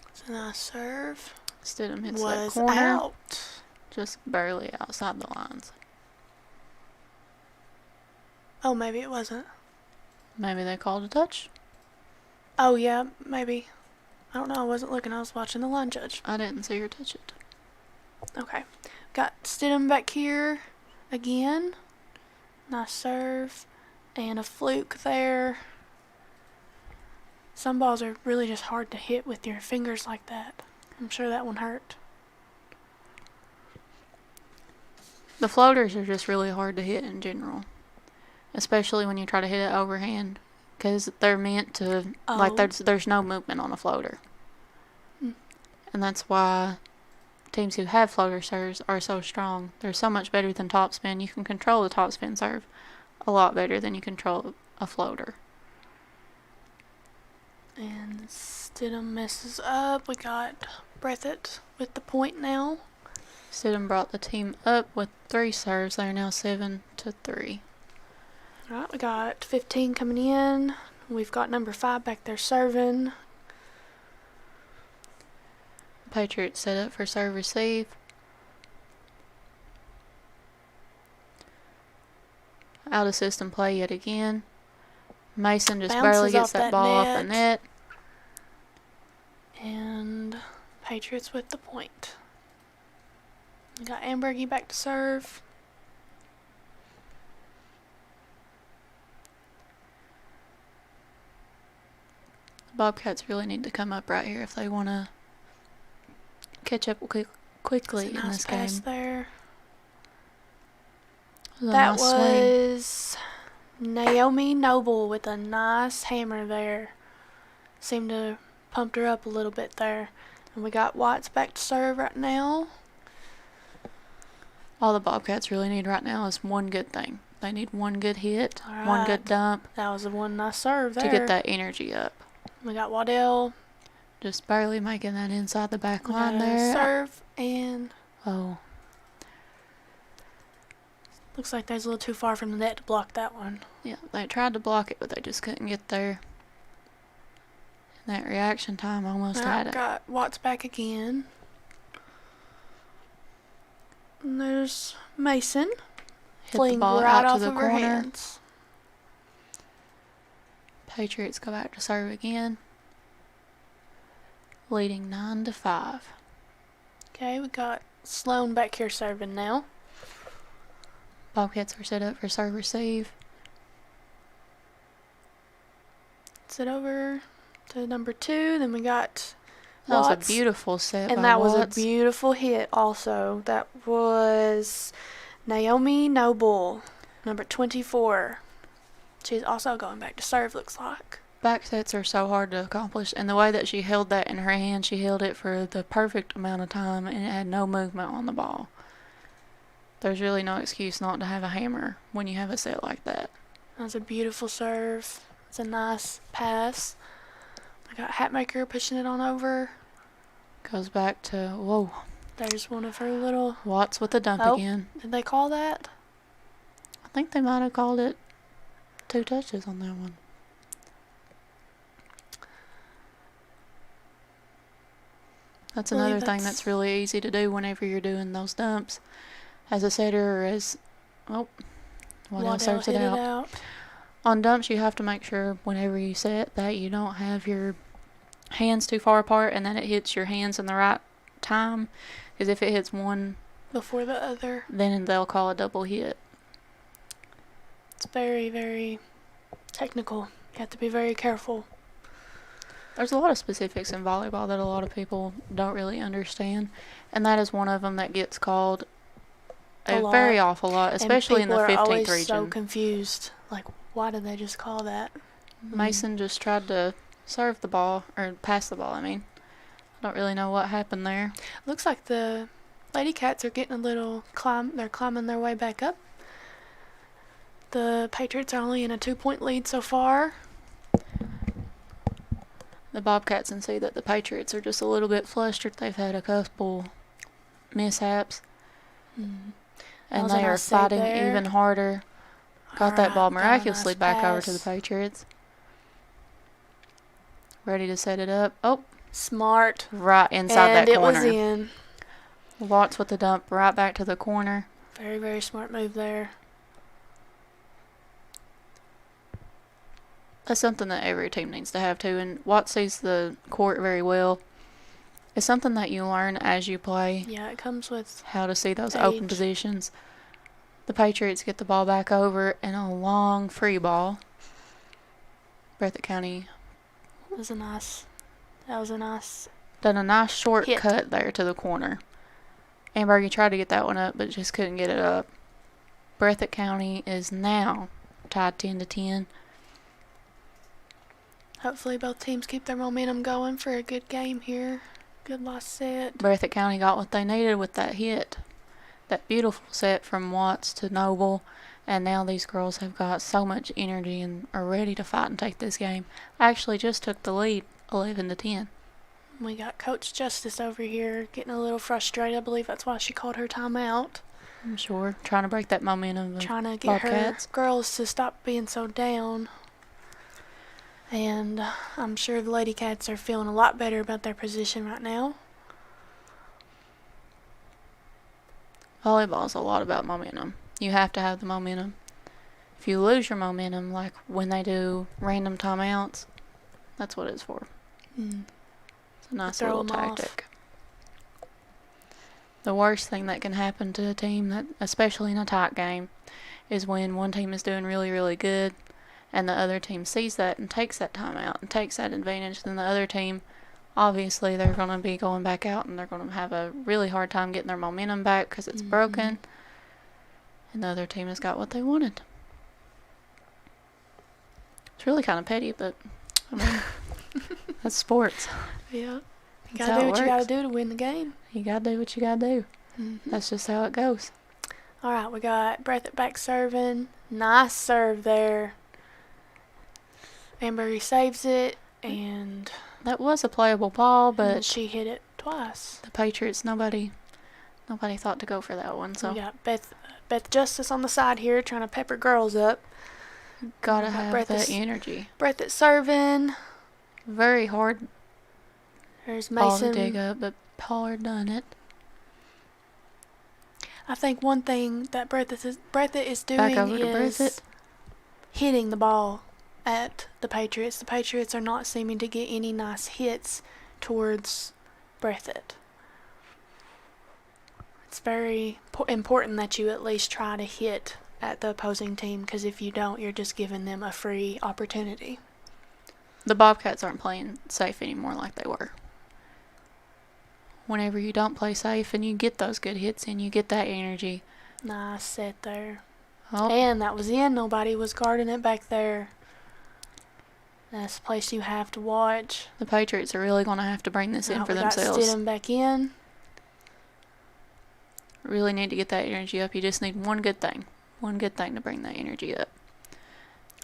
Speaker 5: It's a nice serve.
Speaker 4: Stidham hits
Speaker 5: Was
Speaker 4: that corner.
Speaker 5: Out.
Speaker 4: Just barely outside the lines.
Speaker 5: Oh, maybe it wasn't.
Speaker 4: Maybe they called a touch.
Speaker 5: Oh, yeah, maybe. I don't know. I wasn't looking. I was watching the line judge.
Speaker 4: I didn't see her touch it.
Speaker 5: Okay. Got Stidham back here again. Nice serve. And a fluke there. Some balls are really just hard to hit with your fingers like that. I'm sure that one hurt.
Speaker 4: The floaters are just really hard to hit in general. Especially when you try to hit it overhand. Because they're meant to, like, there's no movement on a floater. And that's why teams who have floater serves are so strong. They're so much better than topspin. You can control the topspin serve a lot better than you control a floater.
Speaker 5: And Stidham messes up. We got Breathitt with the point now.
Speaker 4: Stidham brought the team up with 3 serves. They're now 7-3.
Speaker 5: Alright, we got 15 coming in. We've got number 5 back there serving.
Speaker 4: Patriots set up for serve receive. Out of system play yet again. Mason just barely gets that ball off the net.
Speaker 5: And Patriots with the point. We got Ambergy back to serve.
Speaker 4: Bobcats really need to come up right here if they want to catch up quickly in this game.
Speaker 5: There.
Speaker 4: That
Speaker 5: was Naomi Noble with a nice hammer there. Seemed to pumped her up a little bit there. And we got Watts back to serve right now.
Speaker 4: All the Bobcats really need right now is one good thing. They need one good hit, one good dump.
Speaker 5: That was a one nice serve there.
Speaker 4: To get that energy up.
Speaker 5: We got Waddell.
Speaker 4: Just barely making that inside the back line there.
Speaker 5: Serve and...
Speaker 4: Oh.
Speaker 5: Looks like they're a little too far from the net to block that one.
Speaker 4: Yeah, they tried to block it, but they just couldn't get there. And that reaction time almost had it.
Speaker 5: Got Watts back again. And there's Mason.
Speaker 4: Hit the ball
Speaker 5: right
Speaker 4: out to the
Speaker 5: of her
Speaker 4: corner.
Speaker 5: hands.
Speaker 4: Patriots go back to serve again. Leading 9-5.
Speaker 5: Okay, we got Sloan back here serving now.
Speaker 4: Bobcats are set up for serve receive.
Speaker 5: Set over to number 2. Then we got
Speaker 4: That was
Speaker 5: Watts.
Speaker 4: a beautiful set
Speaker 5: And
Speaker 4: by
Speaker 5: that was
Speaker 4: Watts.
Speaker 5: a beautiful hit also. That was Naomi Noble, number 24. She's also going back to serve, looks like.
Speaker 4: Back sets are so hard to accomplish, and the way that she held that in her hand, she held it for the perfect amount of time, and it had no movement on the ball. There's really no excuse not to have a hammer when you have a set like that.
Speaker 5: That was a beautiful serve. It's a nice pass. I got Hatmaker pushing it on over.
Speaker 4: Goes back to, whoa.
Speaker 5: There's one of her little...
Speaker 4: Watts with the dump again.
Speaker 5: Did they call that?
Speaker 4: I think they might have called it 2 touches on that one. That's another thing that's really easy to do whenever you're doing those dumps. As a setter or as... Oh, Waddell serves it out. On dumps, you have to make sure whenever you set that you don't have your hands too far apart and that it hits your hands in the right time. Because if it hits one
Speaker 5: before the other,
Speaker 4: then they'll call a double hit.
Speaker 5: It's very, very technical. You have to be very careful.
Speaker 4: There's a lot of specifics in volleyball that a lot of people don't really understand, and that is one of them that gets called a very awful lot, especially in the 15th region.
Speaker 5: People are always so confused. Like, why did they just call that?
Speaker 4: Mason just tried to serve the ball, or pass the ball, I mean. I don't really know what happened there.
Speaker 5: Looks like the Lady Cats are getting a little they're climbing their way back up. The Patriots are only in a 2-point lead so far.
Speaker 4: The Bobcats can see that the Patriots are just a little bit flustered. They've had a couple mishaps. And they are fighting even harder. Got that ball miraculously back over to the Patriots. Ready to set it up. Oh.
Speaker 5: Smart.
Speaker 4: Right inside that corner.
Speaker 5: And it was in.
Speaker 4: Watts with the dump right back to the corner.
Speaker 5: Very, very smart move there.
Speaker 4: That's something that every team needs to have too, and Watts sees the court very well. It's something that you learn as you play.
Speaker 5: Yeah, it comes with
Speaker 4: how to see those open positions. The Patriots get the ball back over and a long free ball. Breathitt County.
Speaker 5: That was a nice.
Speaker 4: Done a nice shortcut there to the corner. Ambergy tried to get that one up, but just couldn't get it up. Breathitt County is now tied 10-10.
Speaker 5: Hopefully both teams keep their momentum going for a good game here. Good last set.
Speaker 4: Breathitt County got what they needed with that hit. That beautiful set from Watts to Noble. And now these girls have got so much energy and are ready to fight and take this game. Actually just took the lead 11-10.
Speaker 5: We got Coach Justice over here getting a little frustrated. I believe that's why she called her timeout.
Speaker 4: I'm sure. Trying to break that momentum.
Speaker 5: Trying to get her girls to stop being so down. And I'm sure the Lady Cats are feeling a lot better about their position right now.
Speaker 4: Volleyball is a lot about momentum. You have to have the momentum. If you lose your momentum, like when they do random timeouts, that's what it's for. It's a nice little tactic. The worst thing that can happen to a team, that, especially in a tight game, is when one team is doing really, really good and the other team sees that and takes that timeout and takes that advantage. Then the other team, obviously, they're going to be going back out and they're going to have a really hard time getting their momentum back because it's broken. And the other team has got what they wanted. It's really kind of petty, but, I mean, that's sports.
Speaker 5: Yeah. You got to do what you got to do to win the game.
Speaker 4: You got to do what you got to do. That's just how it goes.
Speaker 5: All right, we got Breathitt back serving. Nice serve there. Amberry saves it, and
Speaker 4: that was a playable ball, but
Speaker 5: she hit it twice.
Speaker 4: The Patriots, nobody thought to go for that one. So
Speaker 5: we got Beth Justice on the side here, trying to pepper girls up.
Speaker 4: Gotta have that energy.
Speaker 5: Breathitt serving.
Speaker 4: Very hard.
Speaker 5: There's
Speaker 4: Mason.
Speaker 5: Mason.
Speaker 4: Ball to dig up, but Pollard done it.
Speaker 5: I think one thing that Breathitt is doing is hitting the ball at the Patriots. The Patriots are not seeming to get any nice hits towards Breathitt. It's very important that you at least try to hit at the opposing team, because if you don't, you're just giving them a free opportunity.
Speaker 4: The Bobcats aren't playing safe anymore like they were. Whenever you don't play safe and you get those good hits and you get that energy.
Speaker 5: Nice set there.
Speaker 4: Oh.
Speaker 5: And that was in. Nobody was guarding it back there. That's a place you have to watch.
Speaker 4: The Patriots are really going to have to bring this in for themselves.
Speaker 5: Got Stidham back in.
Speaker 4: Really need to get that energy up. You just need one good thing. One good thing to bring that energy up.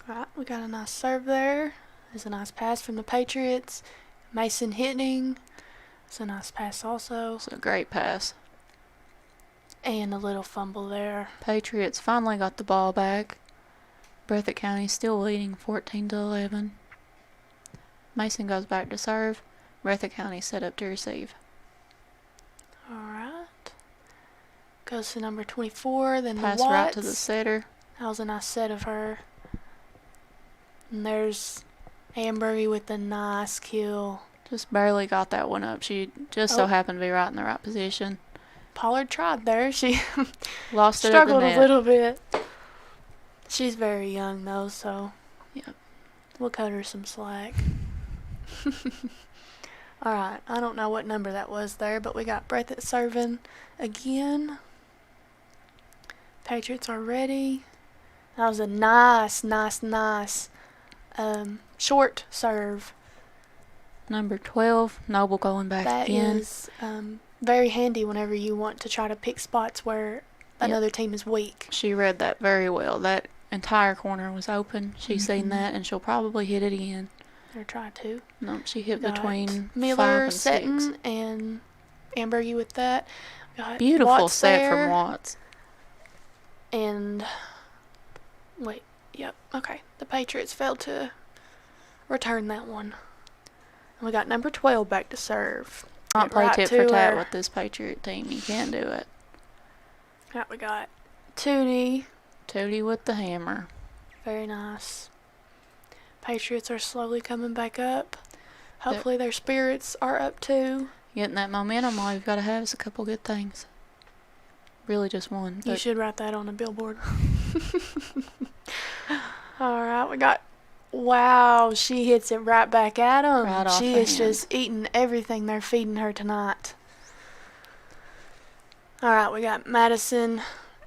Speaker 5: Right, we got a nice serve there. There's a nice pass from the Patriots. Mason hitting. It's a nice pass also.
Speaker 4: It's a great pass.
Speaker 5: And a little fumble there.
Speaker 4: Patriots finally got the ball back. Breathitt County still leading 14-11. Mason goes back to serve. Breathitt County set up to receive.
Speaker 5: Alright. Goes to number 24, then
Speaker 4: pass
Speaker 5: the Watts.
Speaker 4: right to the setter.
Speaker 5: That was a nice set of her. And there's Ambergy with a nice kill.
Speaker 4: Just barely got that one up. She just so happened to be right in the right position.
Speaker 5: Pollard tried there. She
Speaker 4: lost it
Speaker 5: struggled
Speaker 4: at the net.
Speaker 5: a little bit. She's very young though, so
Speaker 4: yep.
Speaker 5: We'll cut her some slack. Alright, I don't know what number that was there, but we got Breathitt serving again. Patriots are ready. That was a nice short serve.
Speaker 4: Number 12, Noble going back again.
Speaker 5: That is very handy whenever you want to try to pick spots where another team is weak.
Speaker 4: She read that very well. That entire corner was open. She's seen that, and she'll probably hit it again.
Speaker 5: Or try to.
Speaker 4: No, she hit between
Speaker 5: Miller,
Speaker 4: 5 and
Speaker 5: Setton,
Speaker 4: 6.
Speaker 5: and Ambergy with that. Got
Speaker 4: Beautiful
Speaker 5: Watts
Speaker 4: set
Speaker 5: there.
Speaker 4: from Watts.
Speaker 5: And okay. The Patriots failed to return that one. And we got number 12 back to serve.
Speaker 4: Not play tit for tat with this Patriot team. You can't do it.
Speaker 5: Right, we got Tootie.
Speaker 4: Tootie with the hammer.
Speaker 5: Very nice. Patriots are slowly coming back up. Hopefully their spirits are up too.
Speaker 4: Getting that momentum, all you've got to have is a couple good things. Really just one.
Speaker 5: You should write that on a billboard. Alright, we got... Wow, she hits it right back at them.
Speaker 4: Right off
Speaker 5: she
Speaker 4: the
Speaker 5: is
Speaker 4: hand.
Speaker 5: just eating everything they're feeding her tonight. Alright, we got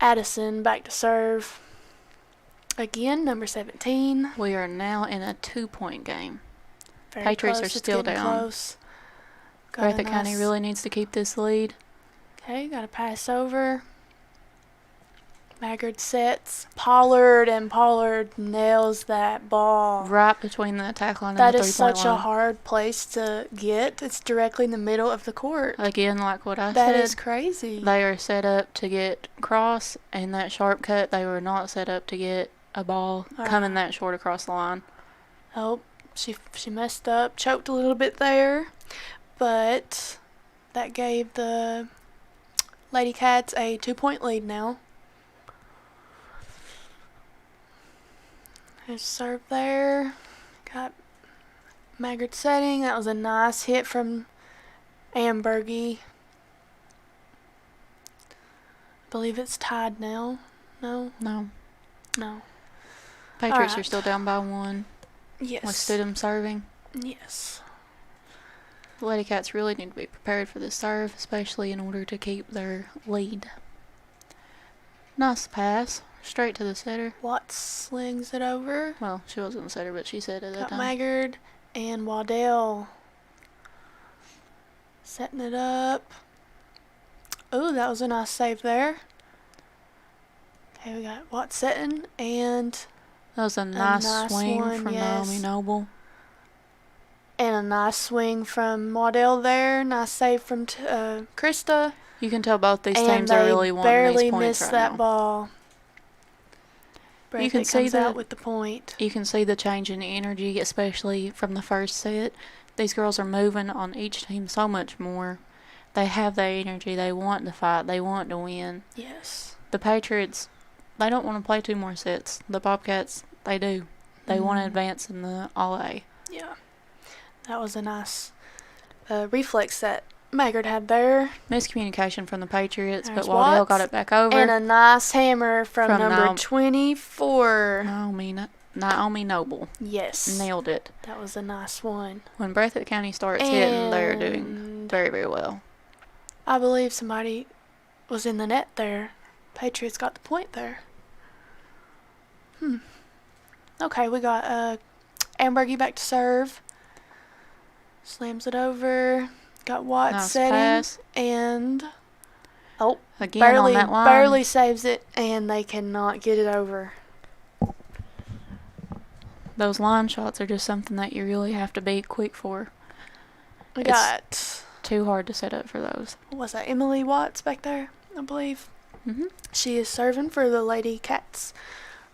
Speaker 5: Addison back to serve. Again, number 17.
Speaker 4: We are now in a 2-point game.
Speaker 5: Very
Speaker 4: Patriots
Speaker 5: close.
Speaker 4: are still
Speaker 5: It's getting
Speaker 4: down.
Speaker 5: close.
Speaker 4: Breathitt County really needs to keep this lead.
Speaker 5: Okay, got to pass over. Maggard sets. Pollard nails that ball.
Speaker 4: Right between the tackle line
Speaker 5: That
Speaker 4: and the
Speaker 5: is
Speaker 4: 3-point
Speaker 5: such
Speaker 4: line.
Speaker 5: a hard place to get. It's directly in the middle of the court.
Speaker 4: Again, like what I said.
Speaker 5: That is crazy.
Speaker 4: They are set up to get cross, and that sharp cut, they were not set up to get a ball coming that short across the line.
Speaker 5: Oh, she messed up. Choked a little bit there. But that gave the Lady Cats a 2-point lead now. There's serve there. Got Maggard setting. That was a nice hit from Ambergy. I believe it's tied now. No?
Speaker 4: No.
Speaker 5: Patriots
Speaker 4: Patriots are still down by 1.
Speaker 5: Yes.
Speaker 4: With Stidham serving.
Speaker 5: Yes.
Speaker 4: The Lady Cats really need to be prepared for this serve, especially in order to keep their lead. Nice pass. Straight to the setter.
Speaker 5: Watts slings it over.
Speaker 4: Well, she wasn't the setter, but she said it at that
Speaker 5: Got
Speaker 4: time.
Speaker 5: Maggard and Waddell setting it up. Oh, that was a nice save there. Okay, we got Watts setting, and
Speaker 4: that was a nice swing
Speaker 5: one,
Speaker 4: from
Speaker 5: yes.
Speaker 4: Naomi Noble.
Speaker 5: And a nice swing from Waddell there. Nice save from Krista.
Speaker 4: You can tell both these teams are really wanting these points
Speaker 5: barely missed that
Speaker 4: now.
Speaker 5: Ball.
Speaker 4: You can see
Speaker 5: comes out with the point.
Speaker 4: You can see the change in energy, especially from the first set. These girls are moving on each team so much more. They have that energy. They want to fight. They want to win.
Speaker 5: Yes.
Speaker 4: The Patriots, they don't want to play 2 more sets. The Bobcats, they do. They want to advance in the All-A.
Speaker 5: Yeah. That was a nice reflex that Maggard had there.
Speaker 4: Miscommunication from the Patriots,
Speaker 5: There's
Speaker 4: but Waddell
Speaker 5: Watts.
Speaker 4: got it back over.
Speaker 5: And a nice hammer from number 24.
Speaker 4: Naomi Noble.
Speaker 5: Yes.
Speaker 4: Nailed it.
Speaker 5: That was a nice one.
Speaker 4: When Breathitt County starts hitting, they're doing very, very well.
Speaker 5: I believe somebody was in the net there. Patriots got the point there. Okay, we got Ambergy back to serve. Slams it over. Got Watts
Speaker 4: Nice
Speaker 5: setting.
Speaker 4: pass.
Speaker 5: And
Speaker 4: again on that line.
Speaker 5: barely saves it, and they cannot get it over.
Speaker 4: those line shots are just something that you really have to be quick for.
Speaker 5: We got
Speaker 4: too hard to set up for those.
Speaker 5: What was that? Emily Watts back there, I believe.
Speaker 4: Mm-hmm.
Speaker 5: She is serving for the Lady Cats.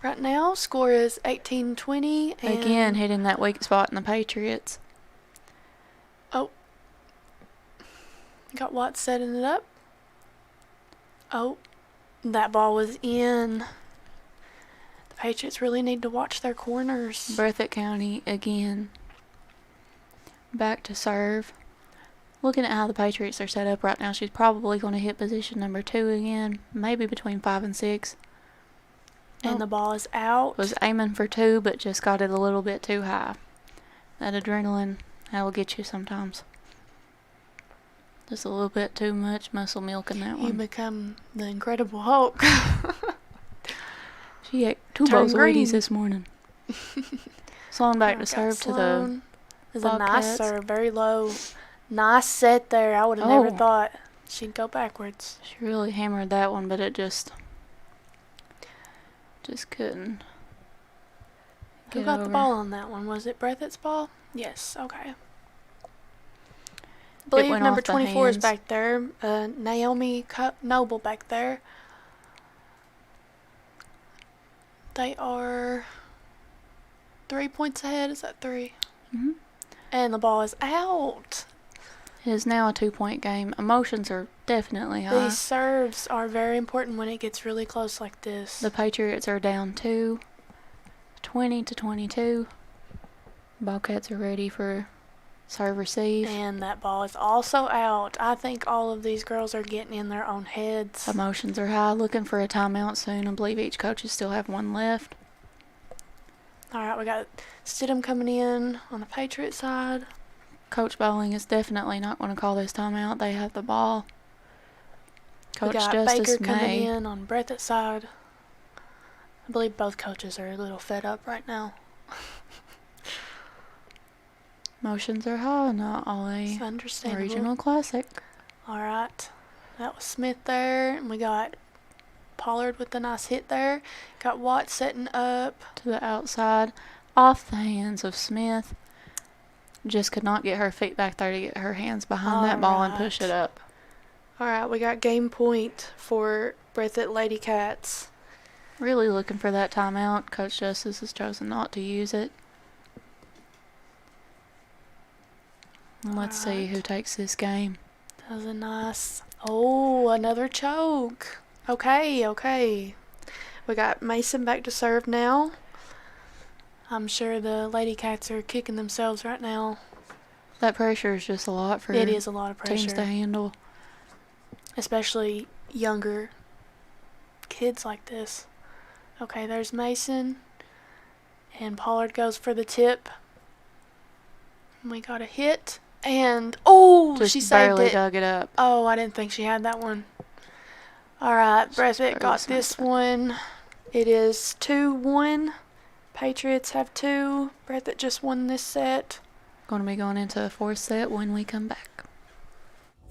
Speaker 5: Right now, score is 18-20.
Speaker 4: Again, hitting that weak spot in the Patriots.
Speaker 5: Oh. Got Watts setting it up. Oh. That ball was in. The Patriots really need to watch their corners.
Speaker 4: Breathitt County again. Back to serve. Looking at how the Patriots are set up right now, she's probably going to hit position number 2 again. Maybe between 5 and 6.
Speaker 5: And the ball is out.
Speaker 4: Was aiming for 2, but just got it a little bit too high. That adrenaline, that will get you sometimes. Just a little bit too much muscle milk in that one.
Speaker 5: You become the Incredible Hulk.
Speaker 4: She ate 2 bowls of Wheaties this morning. Sloan back to serve to the
Speaker 5: It's a nice serve, very low. Nice set there. I would have never thought she'd go backwards.
Speaker 4: She really hammered that one, but it just couldn't.
Speaker 5: Who got the ball on that one? Was it Breathitt's ball? Yes, okay. I believe number 24 is back there. Naomi Noble back there. They are 3 points ahead. Is that 3?
Speaker 4: Mm-hmm.
Speaker 5: And the ball is out.
Speaker 4: It is now a 2-point game. Emotions are definitely high.
Speaker 5: These serves are very important when it gets really close like this.
Speaker 4: The Patriots are down 2, 20-22. Bobcats are ready for serve receive.
Speaker 5: And that ball is also out. I think all of these girls are getting in their own heads.
Speaker 4: Emotions are high. Looking for a timeout soon. I believe each coaches still have one left.
Speaker 5: All right, we got Stidham coming in on the Patriot side.
Speaker 4: Coach Bowling is definitely not going to call this timeout. They have the ball. Coach
Speaker 5: we got
Speaker 4: Justice
Speaker 5: Baker coming in on Breathitt's side. I believe both coaches are a little fed up right now.
Speaker 4: Emotions are high, not all a regional classic.
Speaker 5: All right, that was Smith there, and we got Pollard with a nice hit there. Got Watt setting up
Speaker 4: to the outside, off the hands of Smith. Just could not get her feet back there to get her hands behind that ball and push it up.
Speaker 5: All right, we got game point for Breathitt Lady Cats.
Speaker 4: Really looking for that timeout. Coach Justice has chosen not to use it. And let's see who takes this game.
Speaker 5: That was a nice... Oh, another choke. Okay. We got Mason back to serve now. I'm sure the Lady Cats are kicking themselves right now.
Speaker 4: That pressure is just a lot for
Speaker 5: it is a lot of pressure.
Speaker 4: Teams to handle.
Speaker 5: Especially younger kids like this. Okay, there's Mason. And Pollard goes for the tip. And we got a hit. And, she saved
Speaker 4: barely
Speaker 5: it.
Speaker 4: Dug it up.
Speaker 5: Oh, I didn't think she had that one. All right, Breathitt got this one. It is 2-1. Patriots have 2. Breathitt just won this set.
Speaker 4: Going to be going into a 4th set when we come back.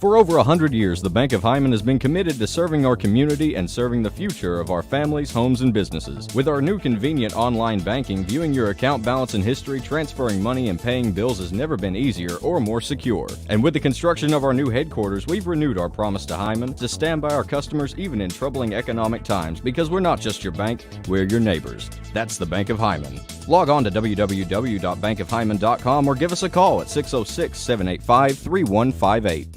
Speaker 2: For over 100 years, the Bank of Hyman has been committed to serving our community and serving the future of our families, homes, and businesses. With our new convenient online banking, viewing your account balance and history, transferring money, and paying bills has never been easier or more secure. And with the construction of our new headquarters, we've renewed our promise to Hyman to stand by our customers even in troubling economic times, because we're not just your bank, we're your neighbors. That's the Bank of Hyman. Log on to www.bankofhyman.com or give us a call at 606-785-3158.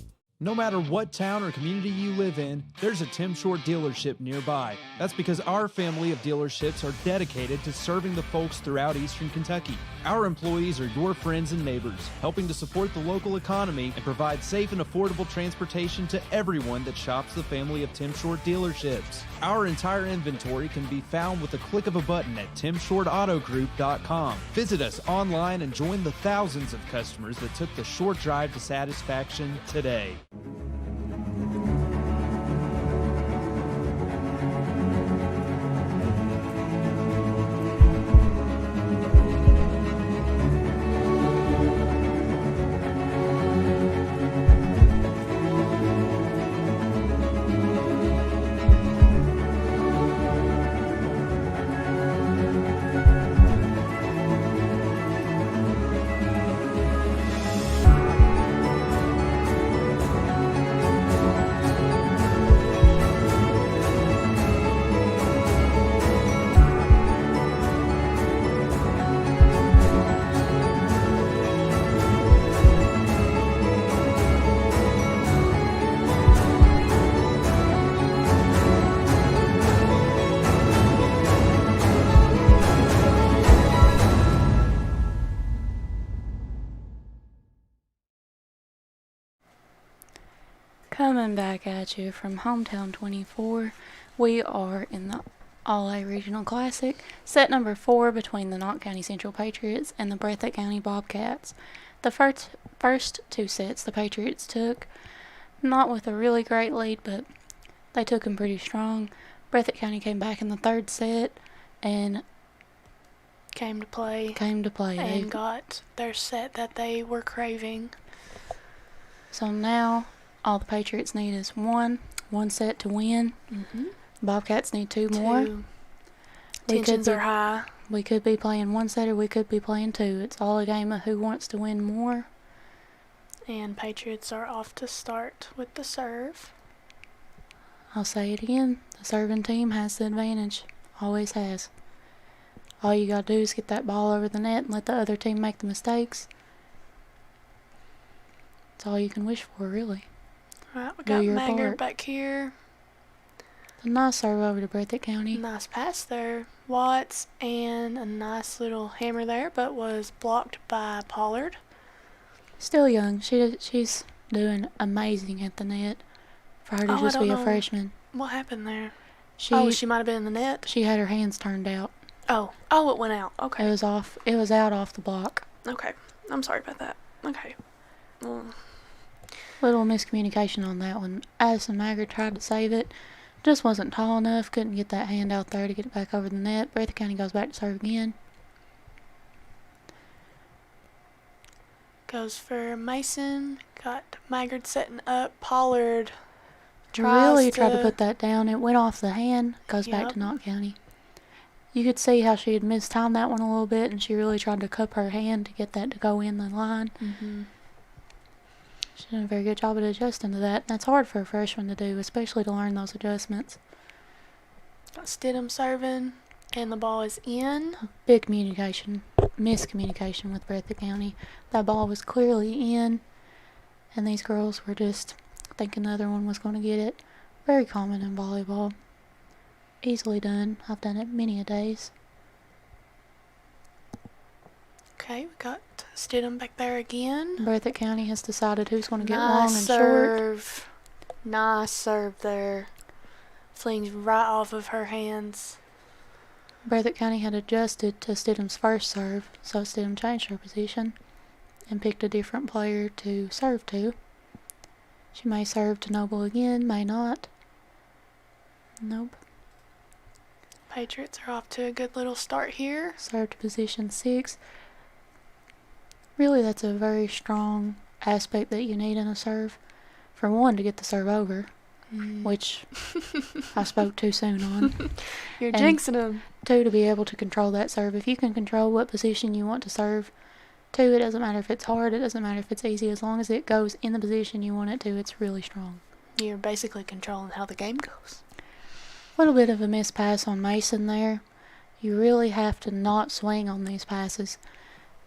Speaker 3: No matter what town or community you live in, there's a Tim Short dealership nearby. That's because our family of dealerships are dedicated to serving the folks throughout Eastern Kentucky. Our employees are your friends and neighbors, helping to support the local economy and provide safe and affordable transportation to everyone that shops the family of Tim Short dealerships. Our entire inventory can be found with the click of a button at timshortautogroup.com. Visit us online and join the thousands of customers that took the short drive to satisfaction today.
Speaker 4: Coming back at you from Hometown 24, we are in the All-A Regional Classic, set number 4 between the Knott County Central Patriots and the Breathitt County Bobcats. The first 2 sets the Patriots took, not with a really great lead, but they took them pretty strong. Breathitt County came back in the 3rd set and
Speaker 5: came to play
Speaker 4: and
Speaker 5: got their set that they were craving.
Speaker 4: So now all the Patriots need is one set to win. Bobcats need 2 more.
Speaker 5: Tensions are high.
Speaker 4: We could be playing 1 set or we could be playing 2. It's all a game of who wants to win more.
Speaker 5: And Patriots are off to start with the serve.
Speaker 4: I'll say it again. The serving team has the advantage. Always has. All you gotta do is get that ball over the net and let the other team make the mistakes. That's all you can wish for, really.
Speaker 5: Alright, we got Maggard back here.
Speaker 4: A nice serve over to Breathitt County.
Speaker 5: Nice pass there. Watts, and a nice little hammer there, but was blocked by Pollard.
Speaker 4: Still young. She's doing amazing at the net for her to just be a freshman.
Speaker 5: What happened there? She might have been in the net.
Speaker 4: She had her hands turned out.
Speaker 5: Oh, it went out. Okay.
Speaker 4: It was out off the block.
Speaker 5: Okay. I'm sorry about that. Okay.
Speaker 4: Little miscommunication on that one. Addison Maggard tried to save it. Just wasn't tall enough. Couldn't get that hand out there to get it back over the net. Breathitt County goes back to serve again.
Speaker 5: Goes for Mason. Got Maggard setting up. Pollard
Speaker 4: tried to put that down. It went off the hand. Goes back to Knott County. You could see how she had mistimed that one a little bit, and she really tried to cup her hand to get that to go in the line. She did a very good job at adjusting to that. That's hard for a freshman to do, especially to learn those adjustments.
Speaker 5: Got Stidham serving, and the ball is in.
Speaker 4: Big miscommunication with Breathitt County. That ball was clearly in, and these girls were just thinking the other one was going to get it. Very common in volleyball. Easily done. I've done it many a days.
Speaker 5: Okay, we got Stidham back there again.
Speaker 4: Breathitt County has decided who's going to get long and short.
Speaker 5: Nice serve there. Flings right off of her hands.
Speaker 4: Breathitt County had adjusted to Stidham's first serve, so Stidham changed her position and picked a different player to serve to. She may serve to Noble again, may not. Nope.
Speaker 5: Patriots are off to a good little start here.
Speaker 4: Serve to position 6. Really, that's a very strong aspect that you need in a serve. For one, to get the serve over, which I spoke too soon on.
Speaker 5: You're jinxing them.
Speaker 4: 2, to be able to control that serve. If you can control what position you want to serve to, it doesn't matter if it's hard, it doesn't matter if it's easy. As long as it goes in the position you want it to, it's really strong.
Speaker 5: You're basically controlling how the game goes.
Speaker 4: A little bit of a missed pass on Mason there. You really have to not swing on these passes.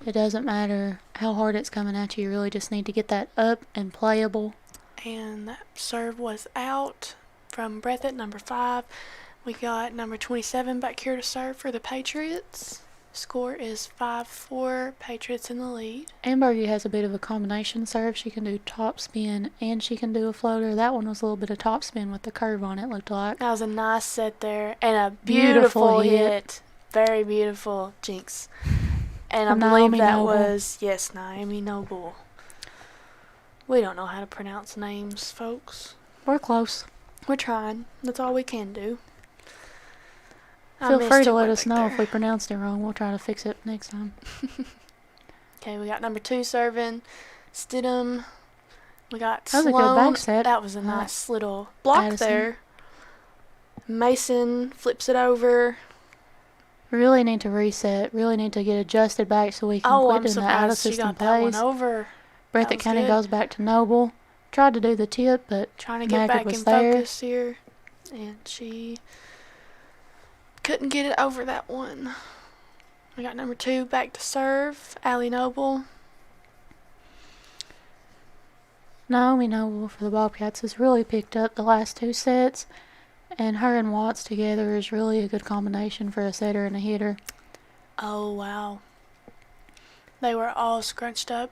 Speaker 4: It doesn't matter how hard it's coming at you. You really just need to get that up and playable.
Speaker 5: And that serve was out from Breathitt, number 5. We got number 27 back here to serve for the Patriots. Score is 5-4, Patriots in the lead.
Speaker 4: Ambergy has a bit of a combination serve. She can do top spin and she can do a floater. That one was a little bit of top spin with the curve on it, looked like.
Speaker 5: That was a nice set there and a beautiful hit. Very beautiful, jinx. And I believe that was, Naomi Noble. We don't know how to pronounce names, folks.
Speaker 4: We're close.
Speaker 5: We're trying. That's all we can do.
Speaker 4: Feel free to let us know if we pronounced it wrong. We'll try to fix it next time.
Speaker 5: Okay, we got number 2 serving. Stidham. We got
Speaker 4: Sloan.
Speaker 5: That was
Speaker 4: a good back set.
Speaker 5: That was a nice little block
Speaker 4: Addison.
Speaker 5: there. Mason flips it over.
Speaker 4: Really need to reset. Really need to get adjusted back so we can quit in the out of system plays.
Speaker 5: That one over.
Speaker 4: Breathitt County goes back to Noble. Tried to do the tip, but
Speaker 5: trying to get back in focus here, and she couldn't get it over that one. We got number 2 back to serve, Allie Noble.
Speaker 4: Naomi Noble for the Bobcats has really picked up the last 2 sets. And her and Watts together is really a good combination for a setter and a hitter.
Speaker 5: Oh, wow. They were all scrunched up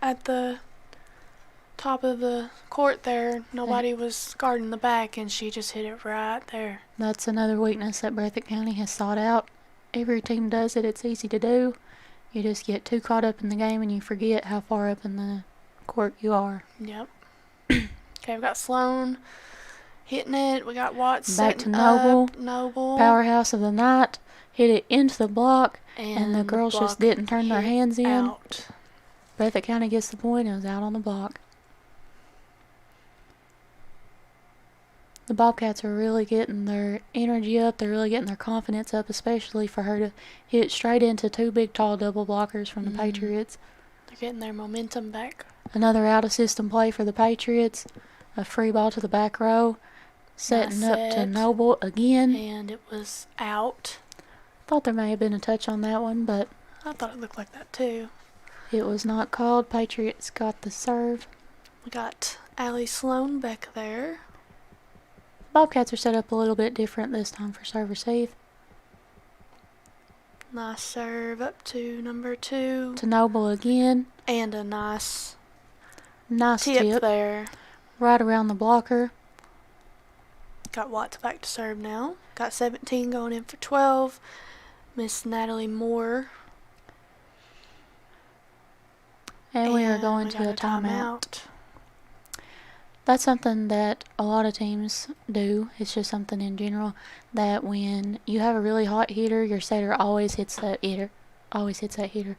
Speaker 5: at the top of the court there. Nobody was guarding the back, and she just hit it right there.
Speaker 4: That's another weakness that Breathitt County has sought out. Every team does it. It's easy to do. You just get too caught up in the game and you forget how far up in the court you are.
Speaker 5: Yep. Okay, we've got Sloan hitting it. We got Watts
Speaker 4: back to
Speaker 5: setting
Speaker 4: Noble.
Speaker 5: up. Noble.
Speaker 4: Powerhouse of the night. Hit it into the block, and the girls just didn't turn their hands in.
Speaker 5: Out.
Speaker 4: Breathitt County gets the point. It was out on the block. The Bobcats are really getting their energy up. They're really getting their confidence up, especially for her to hit straight into two big, tall double blockers from the Patriots.
Speaker 5: They're getting their momentum back.
Speaker 4: Another out-of-system play for the Patriots. A free ball to the back row. Setting up to Noble again.
Speaker 5: And it was out.
Speaker 4: Thought there may have been a touch on that one, but
Speaker 5: I thought it looked like that too.
Speaker 4: It was not called. Patriots got the serve.
Speaker 5: We got Allie Sloan back there.
Speaker 4: Bobcats are set up a little bit different this time for serve receive.
Speaker 5: Nice serve up to number 2.
Speaker 4: To Noble again.
Speaker 5: And a nice
Speaker 4: tip
Speaker 5: there.
Speaker 4: Right around the blocker.
Speaker 5: Got Watts back to serve now. Got 17 going in for 12. Miss Natalie Moore.
Speaker 4: And we are going to a timeout. That's something that a lot of teams do. It's just something in general that when you have a really hot hitter, your setter always hits that hitter. Always hits that hitter.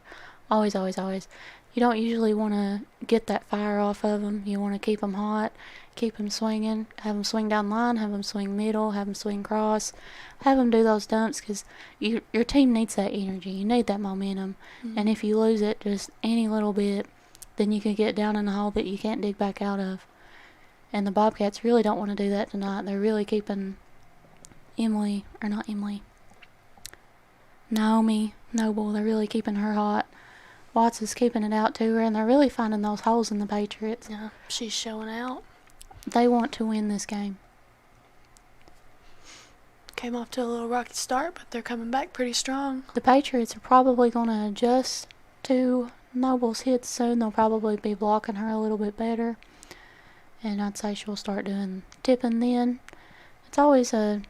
Speaker 4: Always, always, always. You don't usually want to get that fire off of them. You want to keep them hot, keep them swinging, have them swing down the line, have them swing middle, have them swing cross, have them do those dumps because your team needs that energy. You need that momentum. And if you lose it just any little bit, then you can get down in a hole that you can't dig back out of. And the Bobcats really don't want to do that tonight. They're really keeping Naomi Noble, they're really keeping her hot. Watts is keeping it out to her, and they're really finding those holes in the Patriots.
Speaker 5: Yeah, she's showing out.
Speaker 4: They want to win this game.
Speaker 5: Came off to a little rocky start, but they're coming back pretty strong.
Speaker 4: The Patriots are probably going to adjust to Noble's hits soon. They'll probably be blocking her a little bit better. And I'd say she'll start doing tipping then. It's always a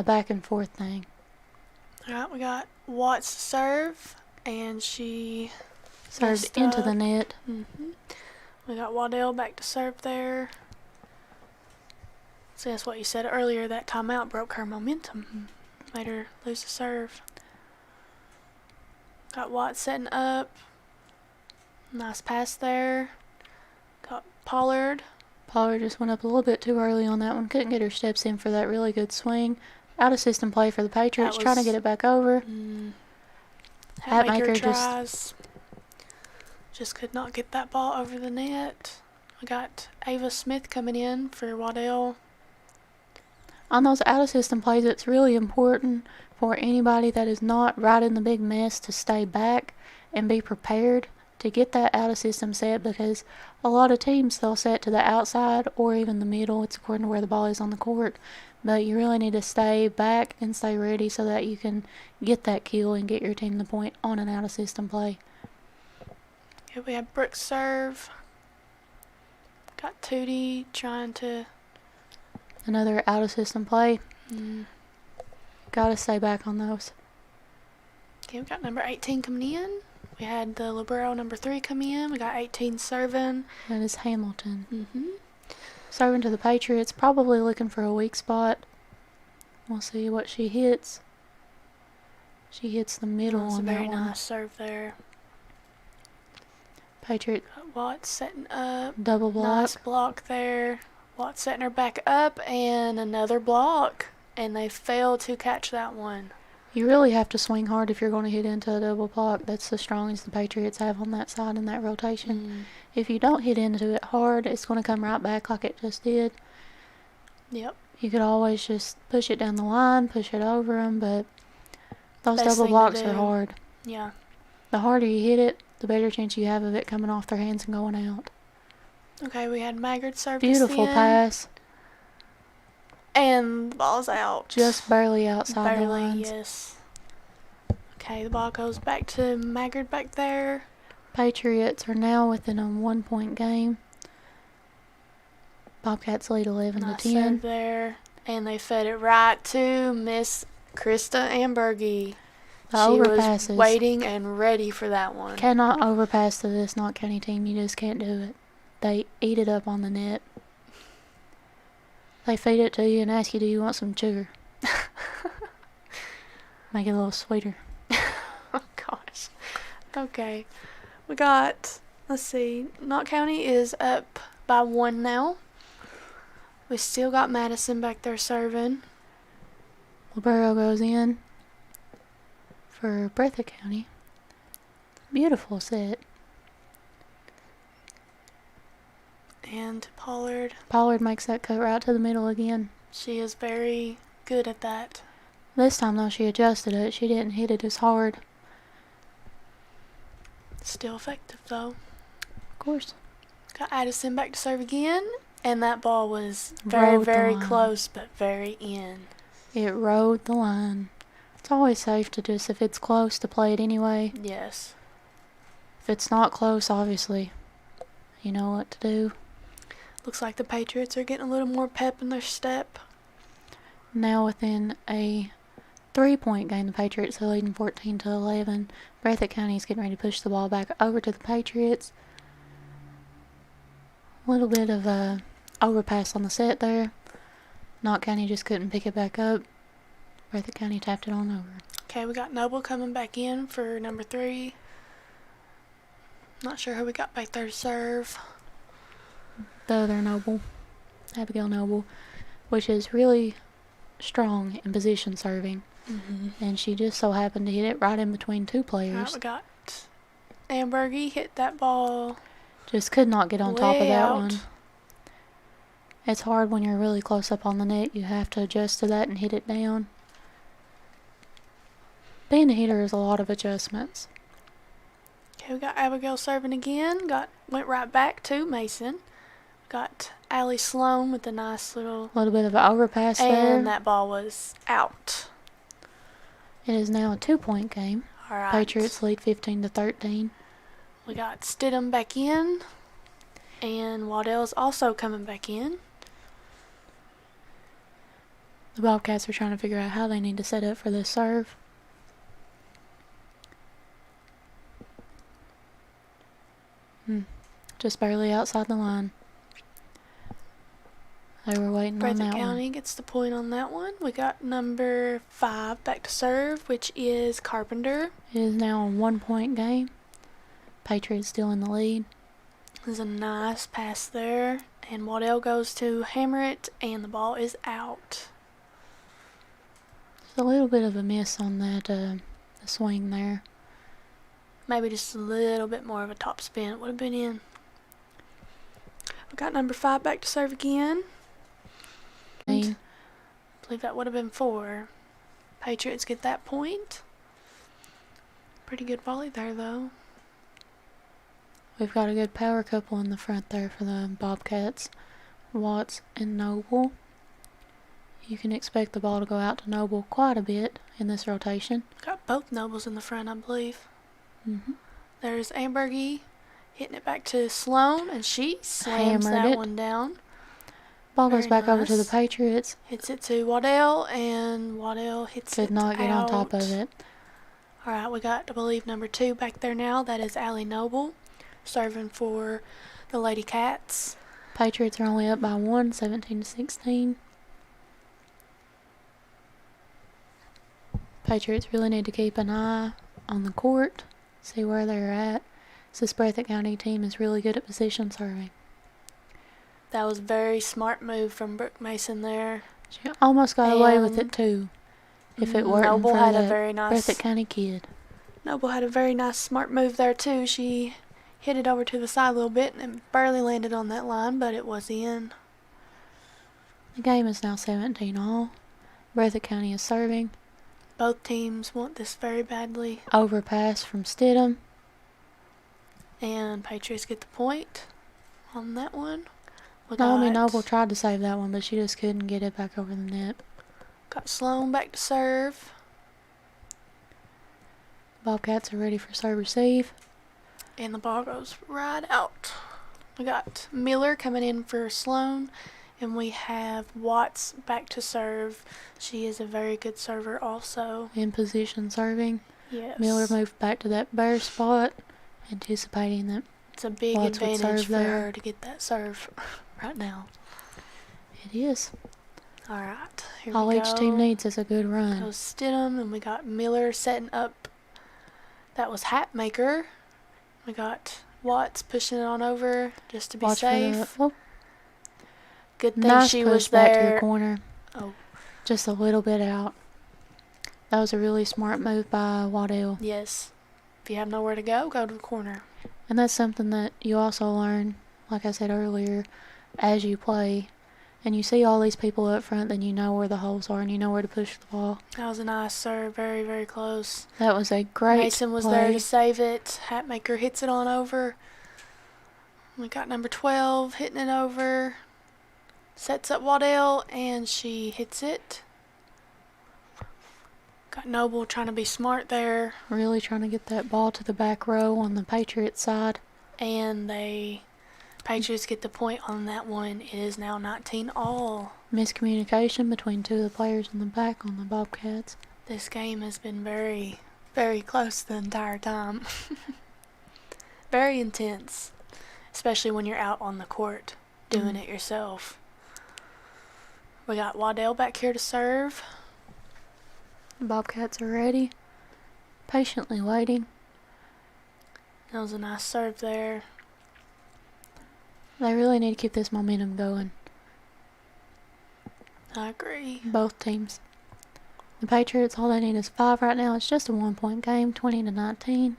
Speaker 4: back and forth thing.
Speaker 5: Alright, we got Watts to serve, and she
Speaker 4: served into the net.
Speaker 5: We got Waddell back to serve there. So that's what you said earlier, that timeout broke her momentum. Made her lose the serve. Got Watts setting up. Nice pass there. Got Pollard.
Speaker 4: Pollard just went up a little bit too early on that one. Couldn't get her steps in for that really good swing. Out of system play for the Patriots, trying to get it back over.
Speaker 5: Hatmaker just could not get that ball over the net. We got Ava Smith coming in for Waddell.
Speaker 4: On those out of system plays, it's really important for anybody that is not right in the big mess to stay back and be prepared to get that out of system set, because a lot of teams, they'll set to the outside or even the middle. It's according to where the ball is on the court. But you really need to stay back and stay ready so that you can get that kill and get your team the point on an out of system play.
Speaker 5: Here we have Brooks serve. Got Tootie trying to...
Speaker 4: Another out of system play. Gotta stay back on those.
Speaker 5: Okay, we got number 18 coming in. We had the libero number 3 come in. We got 18 serving.
Speaker 4: That is Hamilton. Serving to the Patriots, probably looking for a weak spot. We'll see what she hits. She hits the middle on that one.
Speaker 5: Very nice serve there.
Speaker 4: Patriot.
Speaker 5: Watts setting up.
Speaker 4: Double block.
Speaker 5: Nice block there. Watts setting her back up, and another block. And they failed to catch that one.
Speaker 4: You really have to swing hard if you're going to hit into a double block. That's the strongest the Patriots have on that side in that rotation. If you don't hit into it hard, it's going to come right back like it just did.
Speaker 5: Yep.
Speaker 4: You could always just push it down the line, push it over them, but those double blocks are hard.
Speaker 5: Yeah.
Speaker 4: The harder you hit it, the better chance you have of it coming off their hands and going out.
Speaker 5: Okay, we had Maggard serve.
Speaker 4: Beautiful pass.
Speaker 5: And the ball's out.
Speaker 4: Just barely outside the lines.
Speaker 5: Yes. Okay, the ball goes back to Maggard back there.
Speaker 4: Patriots are now within a 1-point game. Bobcats lead 11
Speaker 5: Nice
Speaker 4: to 10.
Speaker 5: serve there. And they fed it right to Miss Krista Ambergy.
Speaker 4: The
Speaker 5: She
Speaker 4: overpasses.
Speaker 5: was waiting and ready for that one.
Speaker 4: Cannot overpass to this Knott County team. You just can't do it. They eat it up on the net. They feed it to you and ask you, do you want some sugar? Make it a little sweeter.
Speaker 5: Oh, gosh. Okay. We got, let's see, Knott County is up by 1 now. We still got Madison back there serving.
Speaker 4: Libero goes in for Breathitt County. Beautiful set.
Speaker 5: And Pollard.
Speaker 4: Pollard makes that cut right to the middle again.
Speaker 5: She is very good at that.
Speaker 4: This time, though, she adjusted it. She didn't hit it as hard.
Speaker 5: Still effective, though.
Speaker 4: Of course.
Speaker 5: Got Addison back to serve again. And that ball was very close, but very in.
Speaker 4: It rode the line. It's always safe to just, if it's close, to play it anyway.
Speaker 5: Yes.
Speaker 4: If it's not close, obviously, you know what to do.
Speaker 5: Looks like the Patriots are getting a little more pep in their step.
Speaker 4: Now within a 3-point game, the Patriots are leading 14 to 11. Breathitt County is getting ready to push the ball back over to the Patriots. A little bit of a overpass on the set there. Knott County just couldn't pick it back up. Breathitt County tapped it on over.
Speaker 5: Okay, we got Noble coming back in for number 3. Not sure who we got back there to serve.
Speaker 4: The other Noble, Abigail Noble, which is really strong in position serving. And she just so happened to hit it right in between 2 players.
Speaker 5: Alright, we got Ambergy hit that ball.
Speaker 4: Just could not get on top of
Speaker 5: way
Speaker 4: that
Speaker 5: out.
Speaker 4: one. It's hard when you're really close up on the net. You have to adjust to that and hit it down. Being a hitter is a lot of adjustments.
Speaker 5: Okay, we got Abigail serving again. Went right back to Mason. Got Allie Sloan with a nice little
Speaker 4: bit of an overpass there.
Speaker 5: And that ball was out.
Speaker 4: It is now a 2-point game.
Speaker 5: Alright.
Speaker 4: Patriots lead 15 to 13.
Speaker 5: We got Stidham back in. And Waddell's also coming back in.
Speaker 4: The Bobcats are trying to figure out how they need to set up for this serve. Just barely outside the line. They were waiting on that
Speaker 5: Breathitt
Speaker 4: one.
Speaker 5: County gets the point on that one. We got number 5 back to serve, which is Carpenter.
Speaker 4: It is now a 1-point game. Patriots still in the lead.
Speaker 5: There's a nice pass there. And Waddell goes to hammer it, and the ball is out.
Speaker 4: Just a little bit of a miss on that the swing there.
Speaker 5: Maybe just a little bit more of a top spin. It would have been in. We got number 5 back to serve again. I believe that would have been 4. Patriots get that point. Pretty good volley there, though.
Speaker 4: We've got a good power couple in the front there for the Bobcats. Watts and Noble. You can expect the ball to go out to Noble quite a bit in this rotation.
Speaker 5: Got both Nobles in the front, I believe. There's Ambergy hitting it back to Sloan, and she slams that one down.
Speaker 4: Ball goes back over to the Patriots.
Speaker 5: Hits it to Waddell, and Waddell hits it out.
Speaker 4: Could not get on top of it.
Speaker 5: Alright, we got, I believe, number 2 back there now. That is Allie Noble, serving for the Lady Cats.
Speaker 4: Patriots are only up by 1, 17 to 16. Patriots really need to keep an eye on the court, see where they're at. This Breathitt County team is really good at position serving.
Speaker 5: That was a very smart move from Brooke Mason there.
Speaker 4: She almost got away with it too, if it weren't
Speaker 5: Noble
Speaker 4: for
Speaker 5: had a
Speaker 4: that
Speaker 5: very nice
Speaker 4: Breathitt County kid.
Speaker 5: Noble had a very nice smart move there too. She hit it over to the side a little bit and barely landed on that line, but it was in.
Speaker 4: The game is now 17 all. Breathitt County is serving.
Speaker 5: Both teams want this very badly.
Speaker 4: Overpass from Stidham.
Speaker 5: And Patriots get the point on that one.
Speaker 4: Naomi Noble tried to save that one, but she just couldn't get it back over the net.
Speaker 5: Got Sloan back to serve.
Speaker 4: Bobcats are ready for serve receive.
Speaker 5: And the ball goes right out. We got Miller coming in for Sloan, and we have Watts back to serve. She is a very good server also.
Speaker 4: In position serving.
Speaker 5: Yes.
Speaker 4: Miller moved back to that bare spot, anticipating that
Speaker 5: it's a big
Speaker 4: Watts would
Speaker 5: advantage
Speaker 4: serve
Speaker 5: for
Speaker 4: there.
Speaker 5: her to get that serve right now.
Speaker 4: It is.
Speaker 5: All right, here
Speaker 4: All
Speaker 5: we go.
Speaker 4: each team needs is a good run.
Speaker 5: Goes Stidham, and we got Miller setting up. That was Hatmaker. We got Watts pushing it on over just to be
Speaker 4: Watch
Speaker 5: safe.
Speaker 4: For the,
Speaker 5: Good thing
Speaker 4: nice
Speaker 5: she
Speaker 4: push
Speaker 5: was
Speaker 4: back
Speaker 5: there.
Speaker 4: to the corner.
Speaker 5: Oh,
Speaker 4: just a little bit out. That was a really smart move by Waddell.
Speaker 5: yes. If you have nowhere to go to the corner.
Speaker 4: And that's something that you also learn, like I said earlier, as you play. And you see all these people up front, then you know where the holes are and you know where to push the ball.
Speaker 5: That was a nice serve. Very, very close.
Speaker 4: That was a great
Speaker 5: Mason was
Speaker 4: play.
Speaker 5: there to save it. Hatmaker hits it on over. We got number 12 hitting it over. Sets up Waddell, and she hits it. Got Noble trying to be smart there.
Speaker 4: Really trying to get that ball to the back row on the Patriots side.
Speaker 5: And Patriots get the point on that one. It is now 19-all.
Speaker 4: Miscommunication between two of the players in the back on the Bobcats.
Speaker 5: This game has been very, very close the entire time. Very intense. Especially when you're out on the court doing it yourself. We got Waddell back here to serve.
Speaker 4: The Bobcats are ready. Patiently waiting.
Speaker 5: That was a nice serve there.
Speaker 4: They really need to keep this momentum going.
Speaker 5: I agree.
Speaker 4: Both teams. The Patriots, all they need is 5 right now. It's just a 1-point game, 20-19.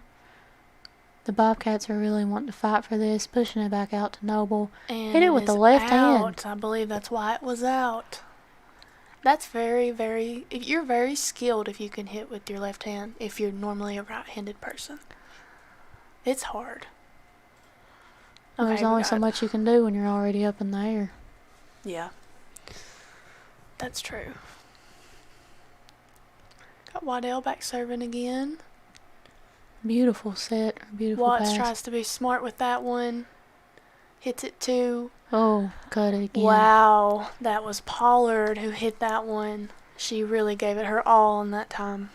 Speaker 4: The Bobcats are really wanting to fight for this, pushing it back out to Noble.
Speaker 5: And
Speaker 4: hit it with the left hand.
Speaker 5: I believe that's why it was out. That's very, very... You're very skilled if you can hit with your left hand, if you're normally a right-handed person. It's hard.
Speaker 4: Well, there's only so much you can do when you're already up in the air.
Speaker 5: Yeah. That's true. Got Waddell back serving again.
Speaker 4: Beautiful set, or beautiful
Speaker 5: Watts
Speaker 4: pass.
Speaker 5: tries to be smart with that one. Hits it too.
Speaker 4: Oh, cut it again.
Speaker 5: Wow, that was Pollard who hit that one. She really gave it her all in that time.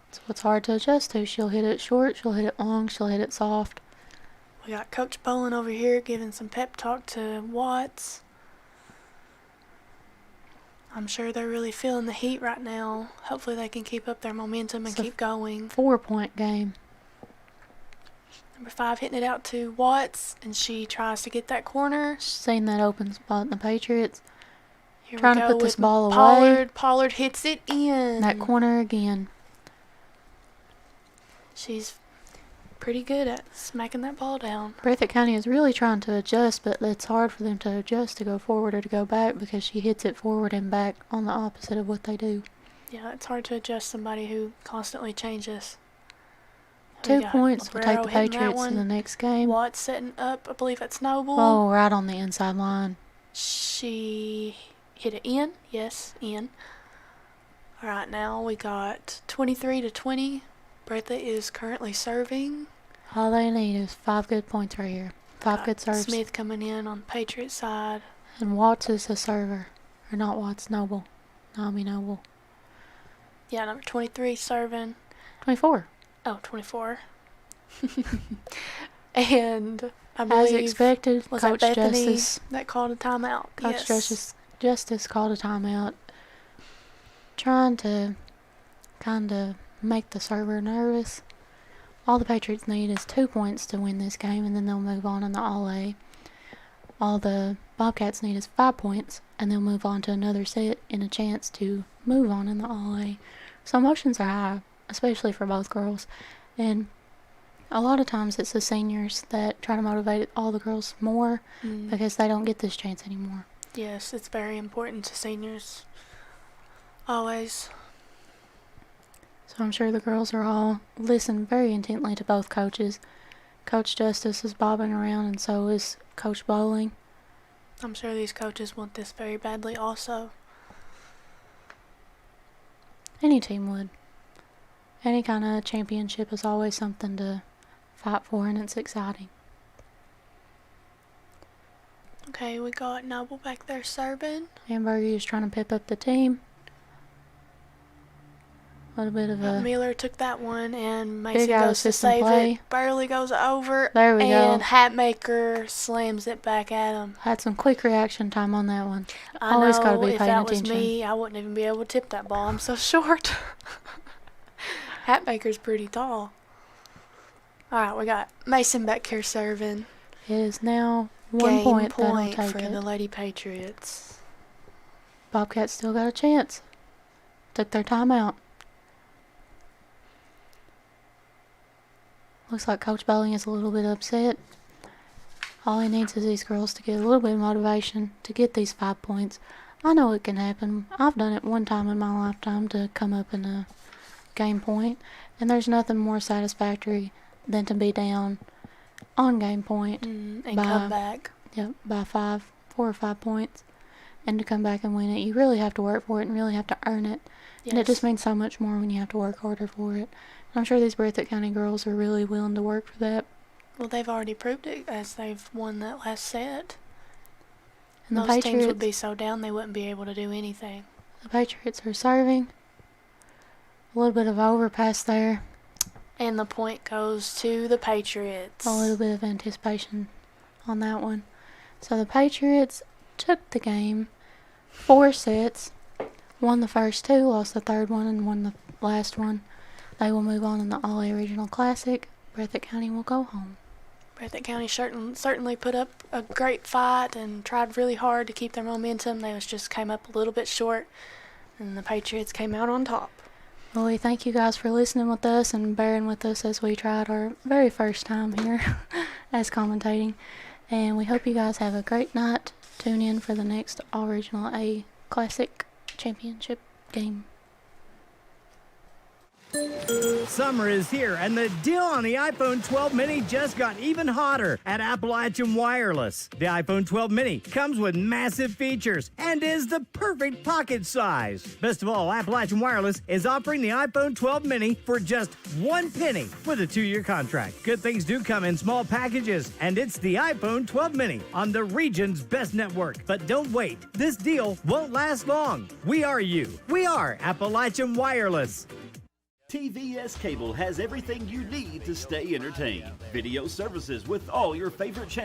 Speaker 4: That's what's hard to adjust to. She'll hit it short, she'll hit it long, she'll hit it soft.
Speaker 5: We got Coach Bolin over here giving some pep talk to Watts. I'm sure they're really feeling the heat right now. Hopefully they can keep up their momentum and keep going.
Speaker 4: 4-point game.
Speaker 5: Number 5 hitting it out to Watts, and she tries to get that corner.
Speaker 4: Seen that open spot in the Patriots.
Speaker 5: Here
Speaker 4: Trying
Speaker 5: we
Speaker 4: to
Speaker 5: go
Speaker 4: put this
Speaker 5: with
Speaker 4: ball
Speaker 5: Pollard.
Speaker 4: away.
Speaker 5: Pollard hits it in.
Speaker 4: That corner again.
Speaker 5: She's pretty good at smacking that ball down.
Speaker 4: Breathitt County is really trying to adjust, but it's hard for them to adjust to go forward or to go back because she hits it forward and back on the opposite of what they do.
Speaker 5: Yeah, it's hard to adjust somebody who constantly changes.
Speaker 4: 2 points will take the Patriots to the next game.
Speaker 5: Watts setting up, I believe that's Noble.
Speaker 4: Oh, right on the inside line.
Speaker 5: She hit it in. Yes, in. All right, now we got 23-20. Breathitt is currently serving.
Speaker 4: All they need is 5 good points right here. 5 good serves.
Speaker 5: Smith coming in on the Patriot side.
Speaker 4: And Watts is the server. Or not Watts, Noble. Naomi Noble.
Speaker 5: Yeah, number 23 serving.
Speaker 4: 24.
Speaker 5: Oh, 24. And I believe,
Speaker 4: as expected,
Speaker 5: was
Speaker 4: Coach
Speaker 5: that Bethany
Speaker 4: Justice
Speaker 5: that called a timeout?
Speaker 4: Coach
Speaker 5: Yes.
Speaker 4: Justice called a timeout, trying to kind of make the server nervous. All the Patriots need is 2 points to win this game, and then they'll move on in the All-A. All the Bobcats need is 5 points, and they'll move on to another set and a chance to move on in the All-A. So emotions are high, especially for both girls. And a lot of times it's the seniors that try to motivate all the girls more because they don't get this chance anymore.
Speaker 5: Yes, it's very important to seniors. Always.
Speaker 4: So I'm sure the girls are all listening very intently to both coaches. Coach Justice is bobbing around, and so is Coach Bowling.
Speaker 5: I'm sure these coaches want this very badly also.
Speaker 4: Any team would. Any kind of championship is always something to fight for, and it's exciting.
Speaker 5: Okay, we got Noble back there serving.
Speaker 4: Hamburger is trying to pep up the team. A little bit of a...
Speaker 5: Miller took that one, and Mason
Speaker 4: big out
Speaker 5: goes to
Speaker 4: system
Speaker 5: save
Speaker 4: play.
Speaker 5: it. Barely goes over.
Speaker 4: There we
Speaker 5: and
Speaker 4: go.
Speaker 5: Hatmaker slams it back at him.
Speaker 4: Had some quick reaction time on that one.
Speaker 5: I
Speaker 4: Always
Speaker 5: know,
Speaker 4: got to be
Speaker 5: if
Speaker 4: paying
Speaker 5: that
Speaker 4: attention.
Speaker 5: was me, I wouldn't even be able to tip that ball. I'm so short. Hatmaker's pretty tall. All right, we got Mason back here serving.
Speaker 4: It is now 1 point that'll take
Speaker 5: for
Speaker 4: it.
Speaker 5: the Lady Patriots.
Speaker 4: Bobcats still got a chance. Took their timeout. Looks like Coach Bowling is a little bit upset. All he needs is these girls to get a little bit of motivation to get these 5 points. I know it can happen. I've done it one time in my lifetime to come up in a game point, and there's nothing more satisfactory than to be down on game point
Speaker 5: and come back.
Speaker 4: Yep, by 4 or 5 points, and to come back and win it. You really have to work for it and really have to earn it.
Speaker 5: Yes.
Speaker 4: And it just means so much more when you have to work harder for it. And I'm sure these Breathitt County girls are really willing to work for that.
Speaker 5: Well, they've already proved it as they've won that last set.
Speaker 4: And the
Speaker 5: Most teams
Speaker 4: Patriots
Speaker 5: would be so down they wouldn't be able to do anything.
Speaker 4: The Patriots are serving. A little bit of overpass there.
Speaker 5: And the point goes to the Patriots.
Speaker 4: A little bit of anticipation on that one. So the Patriots took the game 4 sets, won the first 2, lost the third one, and won the last one. They will move on in the All-A Regional Classic. Breathitt County will go home.
Speaker 5: Breathitt County certainly put up a great fight and tried really hard to keep their momentum. They just came up a little bit short, and the Patriots came out on top.
Speaker 4: Well, we thank you guys for listening with us and bearing with us as we tried our very first time here as commentating. And we hope you guys have a great night. Tune in for the next All Regional A Classic Championship game.
Speaker 6: Summer is here, and the deal on the iPhone 12 mini just got even hotter at Appalachian Wireless. The iPhone 12 mini comes with massive features and is the perfect pocket size. Best of all, Appalachian Wireless is offering the iPhone 12 mini for just 1 penny with a 2-year contract. Good things do come in small packages, and it's the iPhone 12 mini on the region's best network. But don't wait. This deal won't last long. We are you. We are Appalachian Wireless.
Speaker 7: TVS Cable has everything you need to stay entertained. Video services with all your favorite channels.